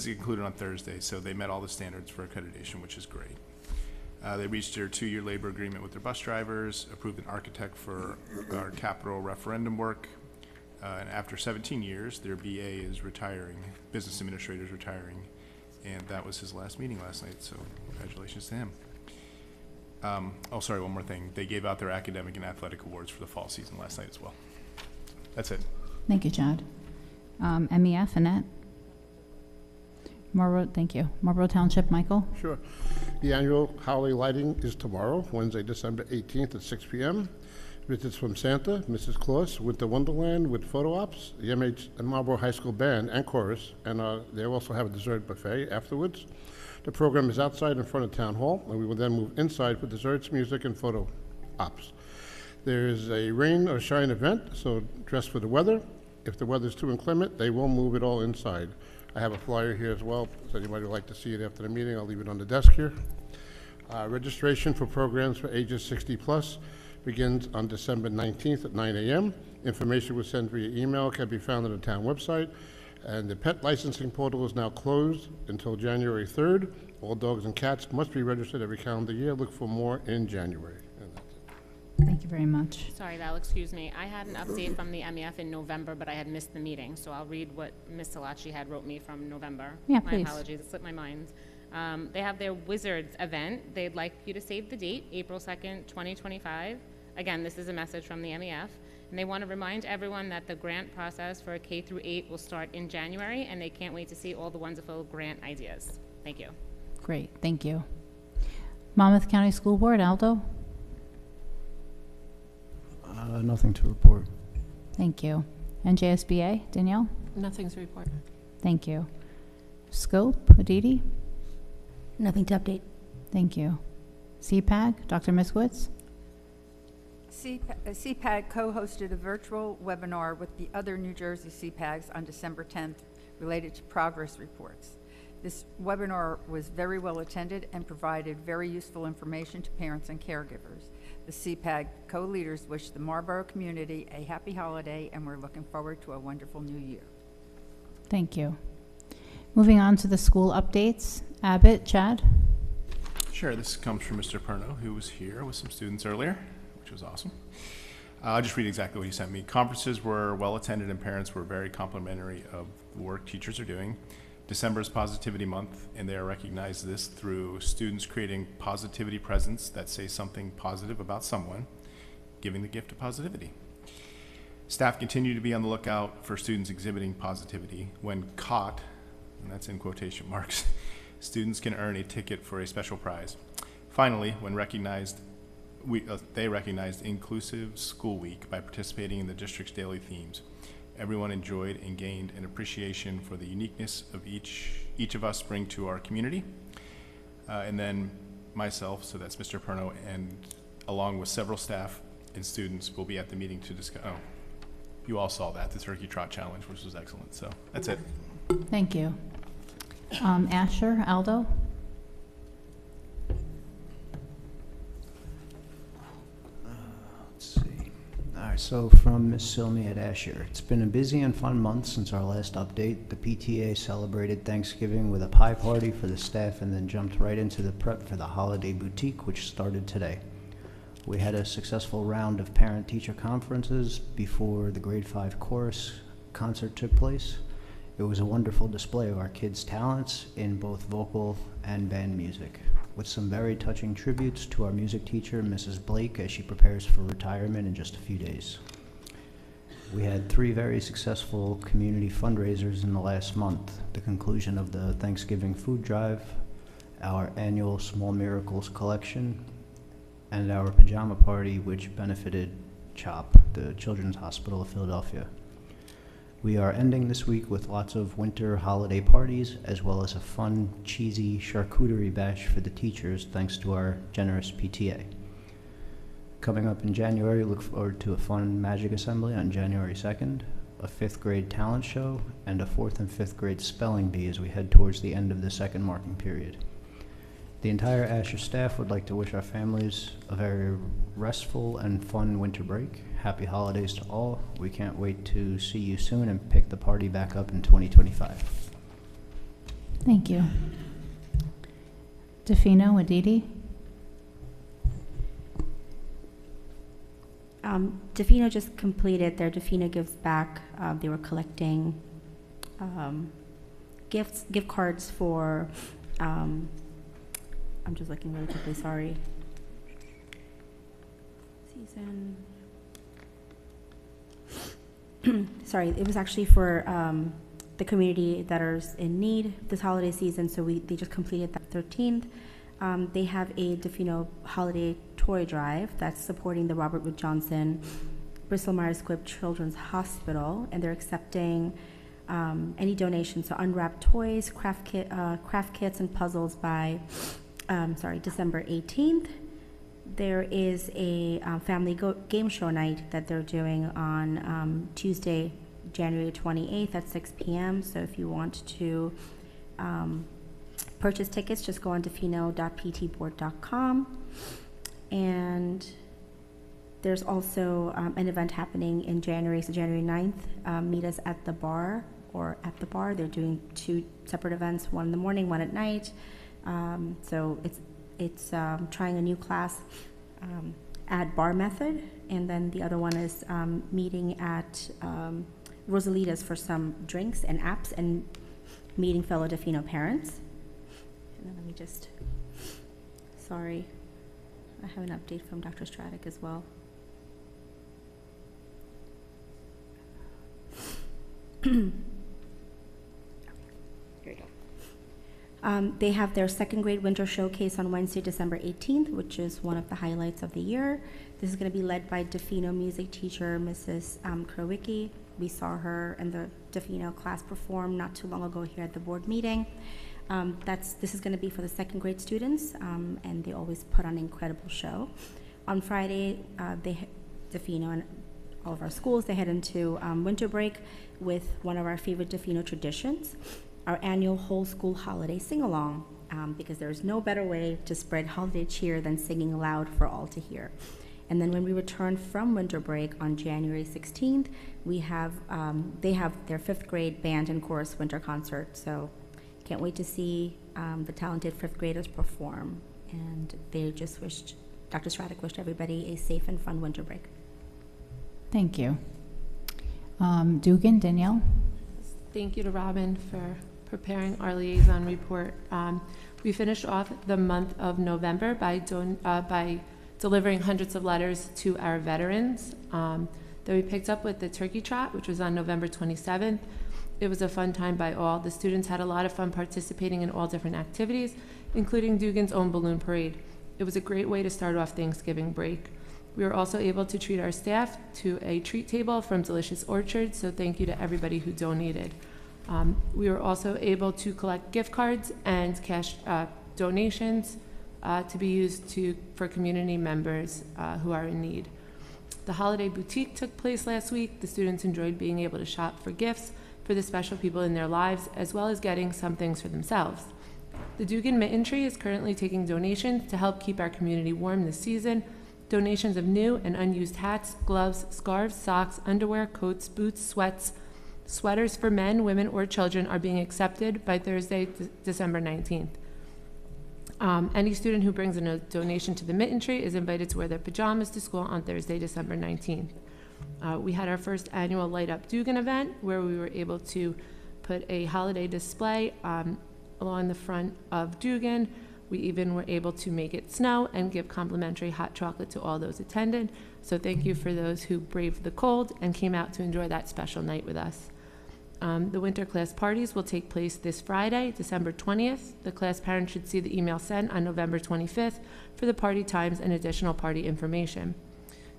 S9: included on Thursday, so they met all the standards for accreditation, which is great. They reached their 2-year labor agreement with their bus drivers, approved an architect for our capital referendum work, and after 17 years, their BA is retiring, business administrator is retiring, and that was his last meeting last night, so congratulations to him. One more thing. They gave out their academic and athletic awards for the fall season last night as well. That's it.
S5: Thank you, Chad. MEF, Annette? Thank you. Marlboro Township, Michael?
S15: Sure. The annual holiday lighting is tomorrow, Wednesday, December 18th at 6 p.m. Visits from Santa, Mrs. Claus, Winter Wonderland with photo ops, the MH and Marlboro High School Band and chorus, and they also have a dessert buffet afterwards. The program is outside in front of Town Hall, and we will then move inside for desserts, music, and photo ops. There is a rain or shine event, so dress for the weather. If the weather is too inclement, they will move it all inside. I have a flyer here as well, so anybody would like to see it after the meeting, I'll leave it on the desk here. Registration for programs for ages 60 plus begins on December 19th at 9 a.m. Information was sent via email, can be found on the town website. And the pet licensing portal is now closed until January 3rd. All dogs and cats must be registered every calendar year. Look for more in January. And that's it.
S5: Thank you very much.
S11: Sorry, Val, excuse me. I had an update from the MEF in November, but I had missed the meeting, so I'll read what Ms. Salachi had wrote me from November.
S5: Yeah,
S11: My
S5: please.
S11: apologies, it slipped my mind. They have their Wizards event. They'd like you to save the date, April 2nd, 2025. Again, this is a message from the MEF. And they want to remind everyone that the grant process for K through 8 will start in January, and they can't wait to see all the wonderful grant ideas. Thank you.
S5: Great, thank you. Monmouth County School Board, Aldo?
S16: Nothing to report.
S5: Thank you. NJSBA, Danielle?
S14: Nothing to report.
S5: Thank you. Scope, Aditi?
S13: Nothing to update.
S5: Thank you. CPAG, Dr. Miskowitz?
S12: CPAG co-hosted a virtual webinar with the other New Jersey CPAGs on December 10th related to progress reports. This webinar was very well attended and provided very useful information to parents and caregivers. The CPAG co-leaders wish the Marlboro community a happy holiday, and we're looking forward to a wonderful new year.
S5: Thank you. Moving on to the school updates. Abbott, Chad?
S9: Sure, this comes from Mr. Perno, who was here with some students earlier, which was awesome. I'll just read exactly what he sent me. Conferences were well attended and parents were very complimentary of the work teachers are doing. December is Positivity Month, and they recognize this through students creating positivity presents that say something positive about someone, giving the gift of positivity. Staff continue to be on the lookout for students exhibiting positivity. When caught, and that's in quotation marks, students can earn a ticket for a special prize. Finally, when recognized, they recognized Inclusive School Week by participating in the district's daily themes. Everyone enjoyed and gained an appreciation for the uniqueness of each of us bring to our community. And then myself, so that's Mr. Perno, and along with several staff and students will be at the meeting to discuss, oh, you all saw that, the Turkey Trot Challenge, which was excellent. So that's it.
S5: Thank you. Asher, Aldo?
S16: Let's see. All right, so from Ms. Silmy at Asher. It's been a busy and fun month since our last update. The PTA celebrated Thanksgiving with a pie party for the staff and then jumped right into the prep for the holiday boutique, which started today. We had a successful round of parent-teacher conferences before the grade 5 chorus concert took place. It was a wonderful display of our kids' talents in both vocal and band music, with some very touching tributes to our music teacher, Mrs. Blake, as she prepares for retirement in just a few days. We had 3 very successful community fundraisers in the last month: the conclusion of the Thanksgiving food drive, our annual Small Miracles collection, and our pajama party, which benefited CHOP, the Children's Hospital of Philadelphia. We are ending this week with lots of winter holiday parties, as well as a fun, cheesy charcuterie bash for the teachers, thanks to our generous PTA. Coming up in January, look forward to a fun magic assembly on January 2nd, a 5th grade talent show, and a 4th and 5th grade spelling bee as we head towards the end of the second marking period. The entire Asher staff would like to wish our families a very restful and fun winter break. Happy holidays to all. We can't wait to see you soon and pick the party back up in 2025.
S5: Thank you. Defino, Aditi?
S13: Defino just completed their Defino Gives Back. They were collecting gift cards for, I'm just looking really quickly, sorry. Season. Sorry, it was actually for the community that is in need this holiday season, so they just completed that 13th. They have a Defino holiday toy drive that's supporting the Robert Wood Johnson Bristol Myers Squibb Children's Hospital, and they're accepting any donations, so unwrapped toys, craft kits, and puzzles by December 18th. There is a family game show night that they're doing on Tuesday, January 28th at 6 p.m. So if you want to purchase tickets, just go on defino.ptboard.com. And there's also an event happening in January, so January 9th. Meet us at the bar or at the bar. They're doing 2 separate events, one in the morning, one at night. So it's trying a new class at Bar Method, and then the other one is meeting at Rosalita's for some drinks and apps and meeting fellow Defino parents. And then let me just, sorry, I have an update from Dr. Stradek as well. Here we go. They have their 2nd grade winter showcase on Wednesday, December 18th, which is one of the highlights of the year. This is going to be led by Defino music teacher, Mrs. Krowicki. We saw her and the Defino class perform not too long ago here at the board meeting. This is going to be for the 2nd grade students, and they always put on an incredible show. On Friday, Defino and all of our schools, they head into winter break with one of our favorite Defino traditions. our annual whole school holiday sing-along, because there's no better way to spread holiday cheer than singing aloud for all to hear. And then when we return from winter break on January 16th, they have their 5th grade band and chorus winter concert. So can't wait to see the talented 5th graders perform. And they just wished, Dr. Straddick wished everybody a safe and fun winter break.
S5: Thank you. Dugan, Danielle?
S14: Thank you to Robin for preparing our liaison report. We finished off the month of November by delivering hundreds of letters to our veterans. Then we picked up with the turkey trot, which was on November 27th. It was a fun time by all. The students had a lot of fun participating in all different activities, including Dugan's own balloon parade. It was a great way to start off Thanksgiving break. We were also able to treat our staff to a treat table from Delicious Orchard, so thank you to everybody who donated. We were also able to collect gift cards and cash donations to be used for community members who are in need. The holiday boutique took place last week. The students enjoyed being able to shop for gifts for the special people in their lives, as well as getting some things for themselves. The Dugan Mitten Tree is currently taking donations to help keep our community warm this season. Donations of new and unused hats, gloves, scarves, socks, underwear, coats, boots, sweaters for men, women, or children are being accepted by Thursday, December 19th. Any student who brings in a donation to the Mitten Tree is invited to wear their pajamas to school on Thursday, December 19th. We had our first annual Light Up Dugan event where we were able to put a holiday display along the front of Dugan. We even were able to make it snow and give complimentary hot chocolate to all those attended. So thank you for those who braved the cold and came out to enjoy that special night with us. The winter class parties will take place this Friday, December 20th. The class parents should see the email sent on November 25th for the party times and additional party information.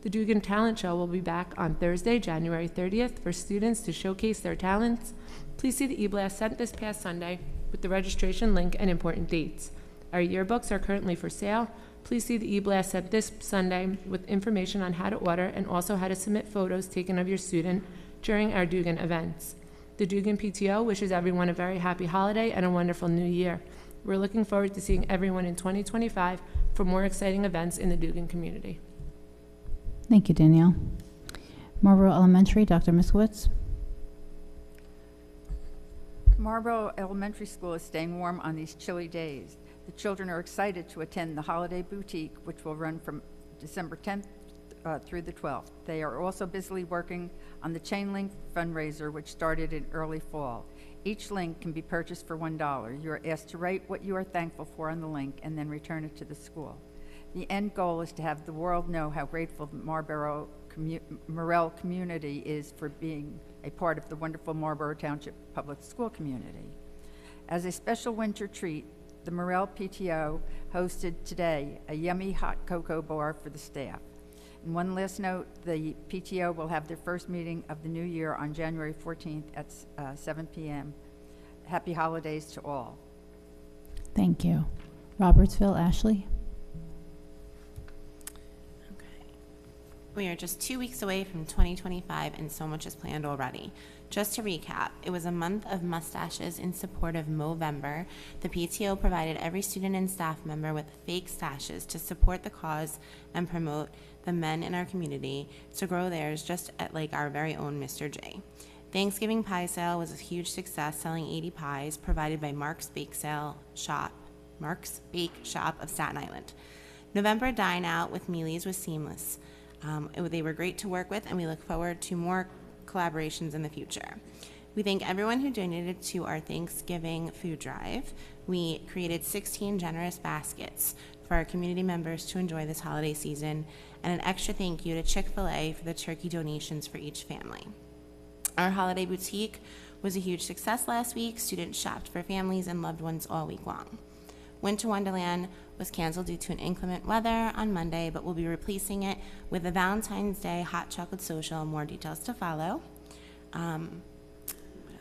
S14: The Dugan Talent Show will be back on Thursday, January 30th for students to showcase their talents. Please see the e-blast sent this past Sunday with the registration link and important dates. Our yearbooks are currently for sale. Please see the e-blast sent this Sunday with information on how to order and also how to submit photos taken of your student during our Dugan events. The Dugan PTO wishes everyone a very happy holiday and a wonderful new year. We're looking forward to seeing everyone in 2025 for more exciting events in the Dugan community.
S5: Thank you, Danielle. Marlboro Elementary, Dr. Miskowitz.
S12: Marlboro Elementary School is staying warm on these chilly days. The children are excited to attend the Holiday Boutique, which will run from December 10th through the 12th. They are also busily working on the Chain Link fundraiser, which started in early fall. Each link can be purchased for $1. You are asked to write what you are thankful for on the link and then return it to the school. The end goal is to have the world know how grateful the Marlboro Morel community is for being a part of the wonderful Marlboro Township public school community. As a special winter treat, the Morel PTO hosted today a yummy hot cocoa bar for the staff. And one last note, the PTO will have their first meeting of the new year on January 14th at 7 p.m. Happy holidays to all.
S5: Thank you. Robertsville, Ashley.
S10: We are just 2 weeks away from 2025 and so much is planned already. Just to recap, it was a month of mustaches in support of Movember. The PTO provided every student and staff member with fake stashes to support the cause and promote the men in our community to grow theirs just like our very own Mr. J. Thanksgiving pie sale was a huge success, selling 80 pies provided by Mark's Bake Shop of Staten Island. November dine out with Mealy's was seamless. They were great to work with, and we look forward to more collaborations in the future. We thank everyone who donated to our Thanksgiving food drive. We created 16 generous baskets for our community members to enjoy this holiday season, and an extra thank you to Chick-fil-A for the turkey donations for each family. Our holiday boutique was a huge success last week. Students shopped for families and loved ones all week long. Winter Wonderland was canceled due to an inclement weather on Monday, but we'll be replacing it with a Valentine's Day hot chocolate social. More details to follow. What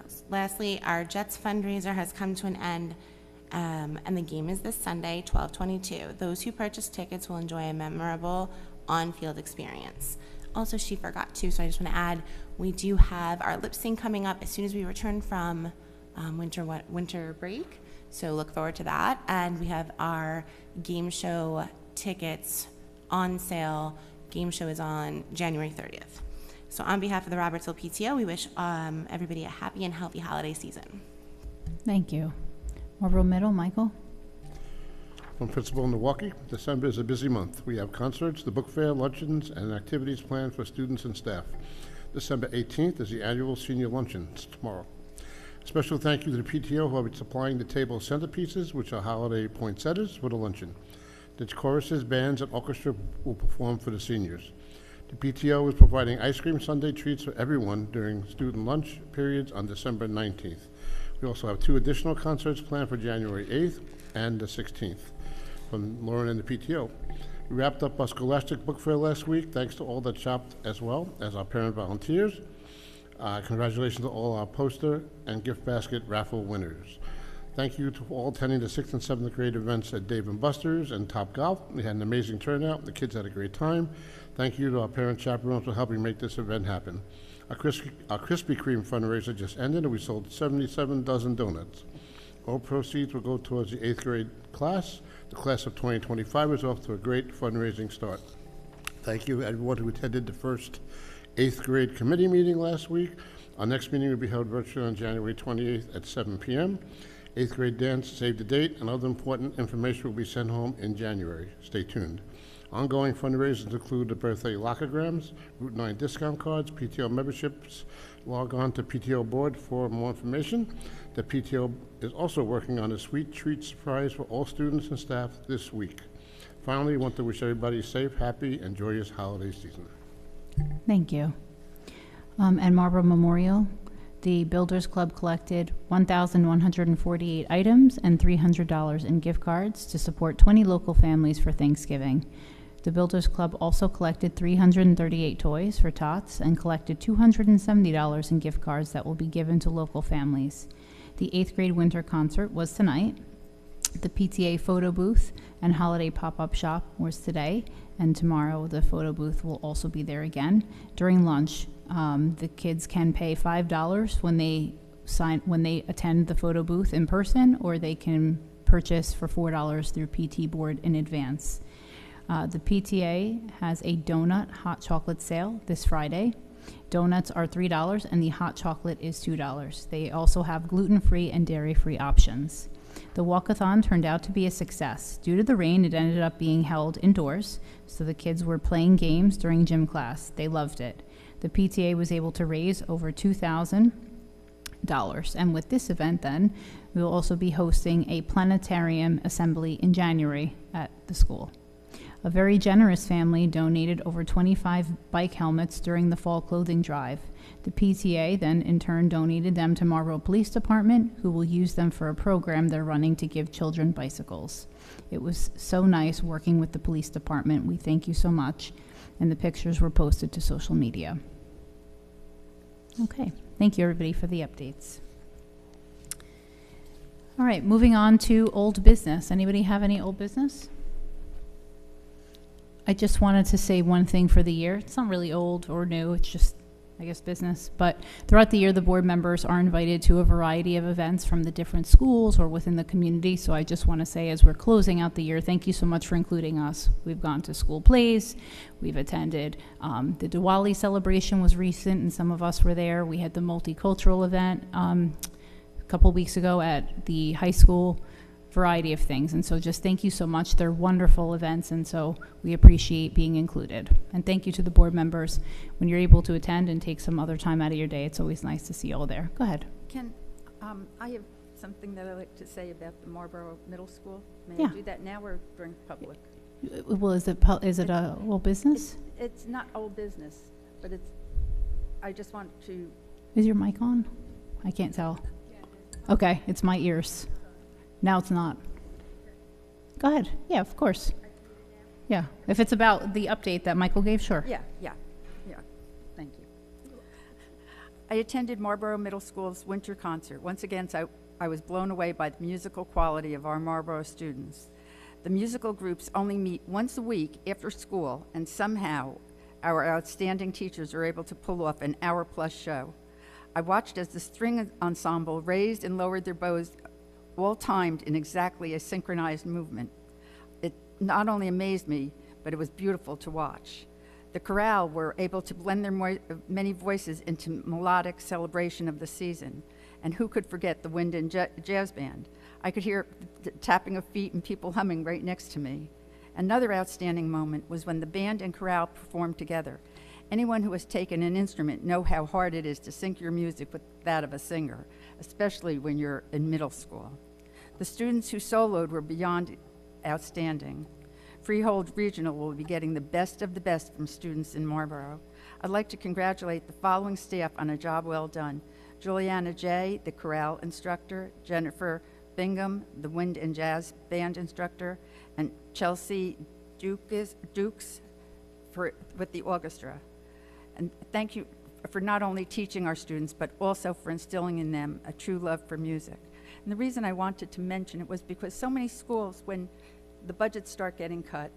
S10: else? Lastly, our Jets fundraiser has come to an end, and the game is this Sunday, 12/22. Those who purchase tickets will enjoy a memorable on-field experience. Also, she forgot to, so I just want to add, we do have our lip sync coming up as soon as we return from winter break. So look forward to that. And we have our game show tickets on sale. Game show is on January 30th. So on behalf of the Robertsville PTO, we wish everybody a happy and healthy holiday season.
S5: Thank you. Marlboro Middle, Michael?
S15: From Principal in Milwaukee, December is a busy month. We have concerts, the book fair, luncheons, and activities planned for students and staff. December 18th is the annual senior luncheon. It's tomorrow. A special thank you to the PTO who will be supplying the table centerpieces, which are holiday poinsettias, for the luncheon. The choruses, bands, and orchestra will perform for the seniors. The PTO is providing ice cream sundae treats for everyone during student lunch periods on December 19th. We also have 2 additional concerts planned for January 8th and the 16th from Lauren and the PTO. We wrapped up our Scholastic Book Fair last week, thanks to all that shopped as well as our parent volunteers. Congratulations to all our poster and gift basket raffle winners. Thank you to all attending the 6th and 7th grade events at Dave & Buster's and Top Golf. We had an amazing turnout. The kids had a great time. Thank you to our parent chaperones for helping make this event happen. Our Krispy Kreme fundraiser just ended, and we sold 77 dozen donuts. All proceeds will go towards the 8th grade class. The class of 2025 is off to a great fundraising start. Thank you everyone who attended the first 8th grade committee meeting last week. Our next meeting will be held virtually on January 28th at 7 p.m. 8th grade dance, save the date, and other important information will be sent home in January. Stay tuned. Ongoing fundraisers include the birthday lockograms, Route 9 discount cards, PTO memberships. Log on to PTO board for more information. The PTO is also working on a sweet treat surprise for all students and staff this week. Finally, I want to wish everybody a safe, happy, and joyous holiday season.
S5: Thank you. And Marlboro Memorial, the Builders Club collected 1,148 items and $300 in gift cards to support 20 local families for Thanksgiving. The Builders Club also collected 338 toys for tots and collected $270 in gift cards that will be given to local families. The 8th grade winter concert was tonight. The PTA photo booth and holiday pop-up shop was today, and tomorrow the photo booth will also be there again. During lunch, the kids can pay $5 when they attend the photo booth in person, or they can purchase for $4 through PT board in advance. The PTA has a donut hot chocolate sale this Friday. Donuts are $3 and the hot chocolate is $2. They also have gluten-free and dairy-free options. The walkathon turned out to be a success. Due to the rain, it ended up being held indoors, so the kids were playing games during gym class. They loved it. The PTA was able to raise over $2,000. And with this event then, we will also be hosting a planetarium assembly in January at the school. A very generous family donated over 25 bike helmets during the fall clothing drive. The PTA then in turn donated them to Marlboro Police Department, who will use them for a program they're running to give children bicycles. It was so nice working with the police department. We thank you so much. And the pictures were posted to social media. Okay, thank you everybody for the updates. All right, moving on to old business. Anybody have any old business? I just wanted to say one thing for the year. It's not really old or new, it's just, I guess, business. But throughout the year, the board members are invited to a variety of events from the different schools or within the community. So I just want to say, as we're closing out the year, thank you so much for including us. We've gone to school plays, we've attended, the Diwali celebration was recent and some of us were there. We had the multicultural event a couple weeks ago at the high school. Variety of things, and so just thank you so much. They're wonderful events, and so we appreciate being included. And thank you to the board members. When you're able to attend and take some other time out of your day, it's always nice to see you all there. Go ahead.
S12: I have something that I'd like to say about the Marlboro Middle School. May
S5: Yeah.
S12: I do that now or during public?
S5: Well, is it a old business?
S12: It's not old business, but I just want to.
S5: Is your mic on? I can't tell. Okay, it's my ears. Now it's not. Go ahead. Yeah, of course. Yeah, if it's about the update that Michael gave, sure.
S12: Yeah. Thank you. I attended Marlboro Middle School's winter concert. Once again, I was blown away by the musical quality of our Marlboro students. The musical groups only meet once a week after school, and somehow our outstanding teachers are able to pull off an hour-plus show. I watched as the string ensemble raised and lowered their bows, all timed in exactly a synchronized movement. It not only amazed me, but it was beautiful to watch. The chorale were able to blend their many voices into melodic celebration of the season. And who could forget the wind and jazz band? I could hear the tapping of feet and people humming right next to me. Another outstanding moment was when the band and chorale performed together. Anyone who has taken an instrument know how hard it is to sync your music with that of a singer, especially when you're in middle school. The students who soloed were beyond outstanding. Freehold Regional will be getting the best of the best from students in Marlboro. I'd like to congratulate the following staff on a job well done. Juliana J., the chorale instructor, Jennifer Bingham, the wind and jazz band instructor, and Chelsea Dukes with the orchestra. And thank you for not only teaching our students, but also for instilling in them a true love for music. And the reason I wanted to mention it was because so many schools, when the budgets start getting cut,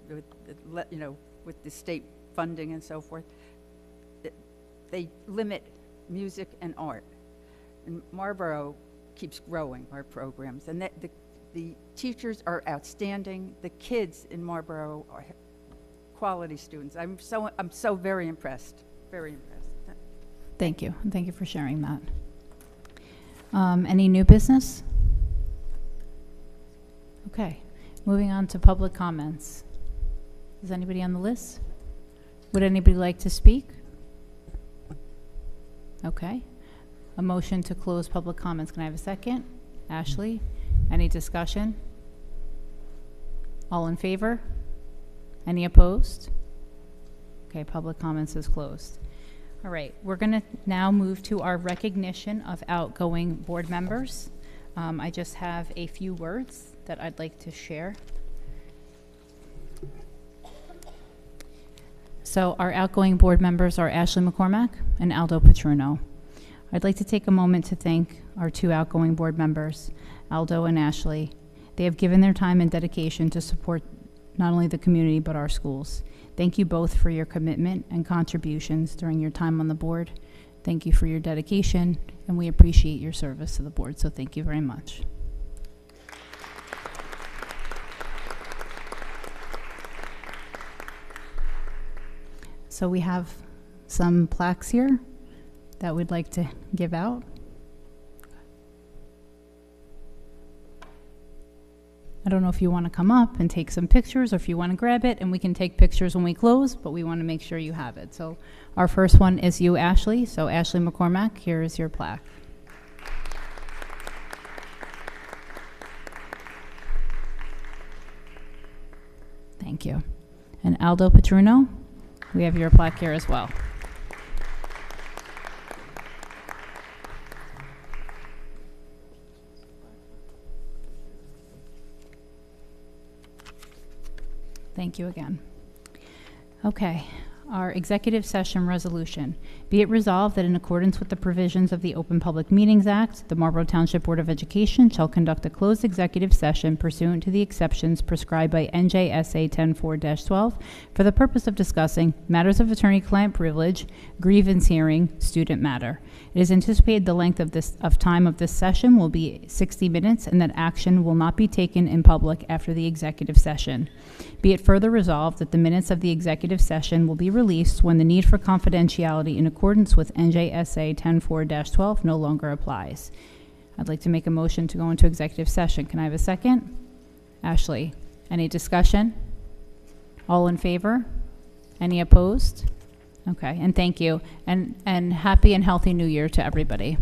S12: with the state funding and so forth, they limit music and art. And Marlboro keeps growing our programs, and the teachers are outstanding. The kids in Marlboro are quality students. I'm so very impressed. Very impressed.
S5: Thank you. And thank you for sharing that. Any new business? Okay. Moving on to public comments. Is anybody on the list? Would anybody like to speak? Okay. A motion to close public comments. Can I have a second? Ashley, any discussion? All in favor? Any opposed? Okay, public comments is closed. All right, we're going to now move to our recognition of outgoing board members. I just have a few words that I'd like to share. So our outgoing board members are Ashley McCormack and Aldo Petruno. I'd like to take a moment to thank our two outgoing board members, Aldo and Ashley. They have given their time and dedication to support not only the community, but our schools. Thank you both for your commitment and contributions during your time on the board. Thank you for your dedication, and we appreciate your service to the board, so thank you very much. So we have some plaques here that we'd like to give out. I don't know if you want to come up and take some pictures or if you want to grab it, and we can take pictures when we close, but we want to make sure you have it. So our first one is you, Ashley. So Ashley McCormack, here is your plaque. Thank you. And Aldo Petruno, we have your plaque here as well. Thank you again. Okay, our executive session resolution. Be it resolved that in accordance with the provisions of the Open Public Meetings Act, the Marlboro Township Board of Education shall conduct a closed executive session pursuant to the exceptions prescribed by NJSA 10-4-12 for the purpose of discussing matters of attorney-client privilege, grievance hearing, student matter. It is anticipated the length of time of this session will be 60 minutes and that action will not be taken in public after the executive session. Be it further resolved that the minutes of the executive session will be released when the need for confidentiality in accordance with NJSA 10-4-12 no longer applies. I'd like to make a motion to go into executive session. Can I have a second? Ashley, any discussion? All in favor? Any opposed? Okay, and thank you. And happy and healthy new year to everybody.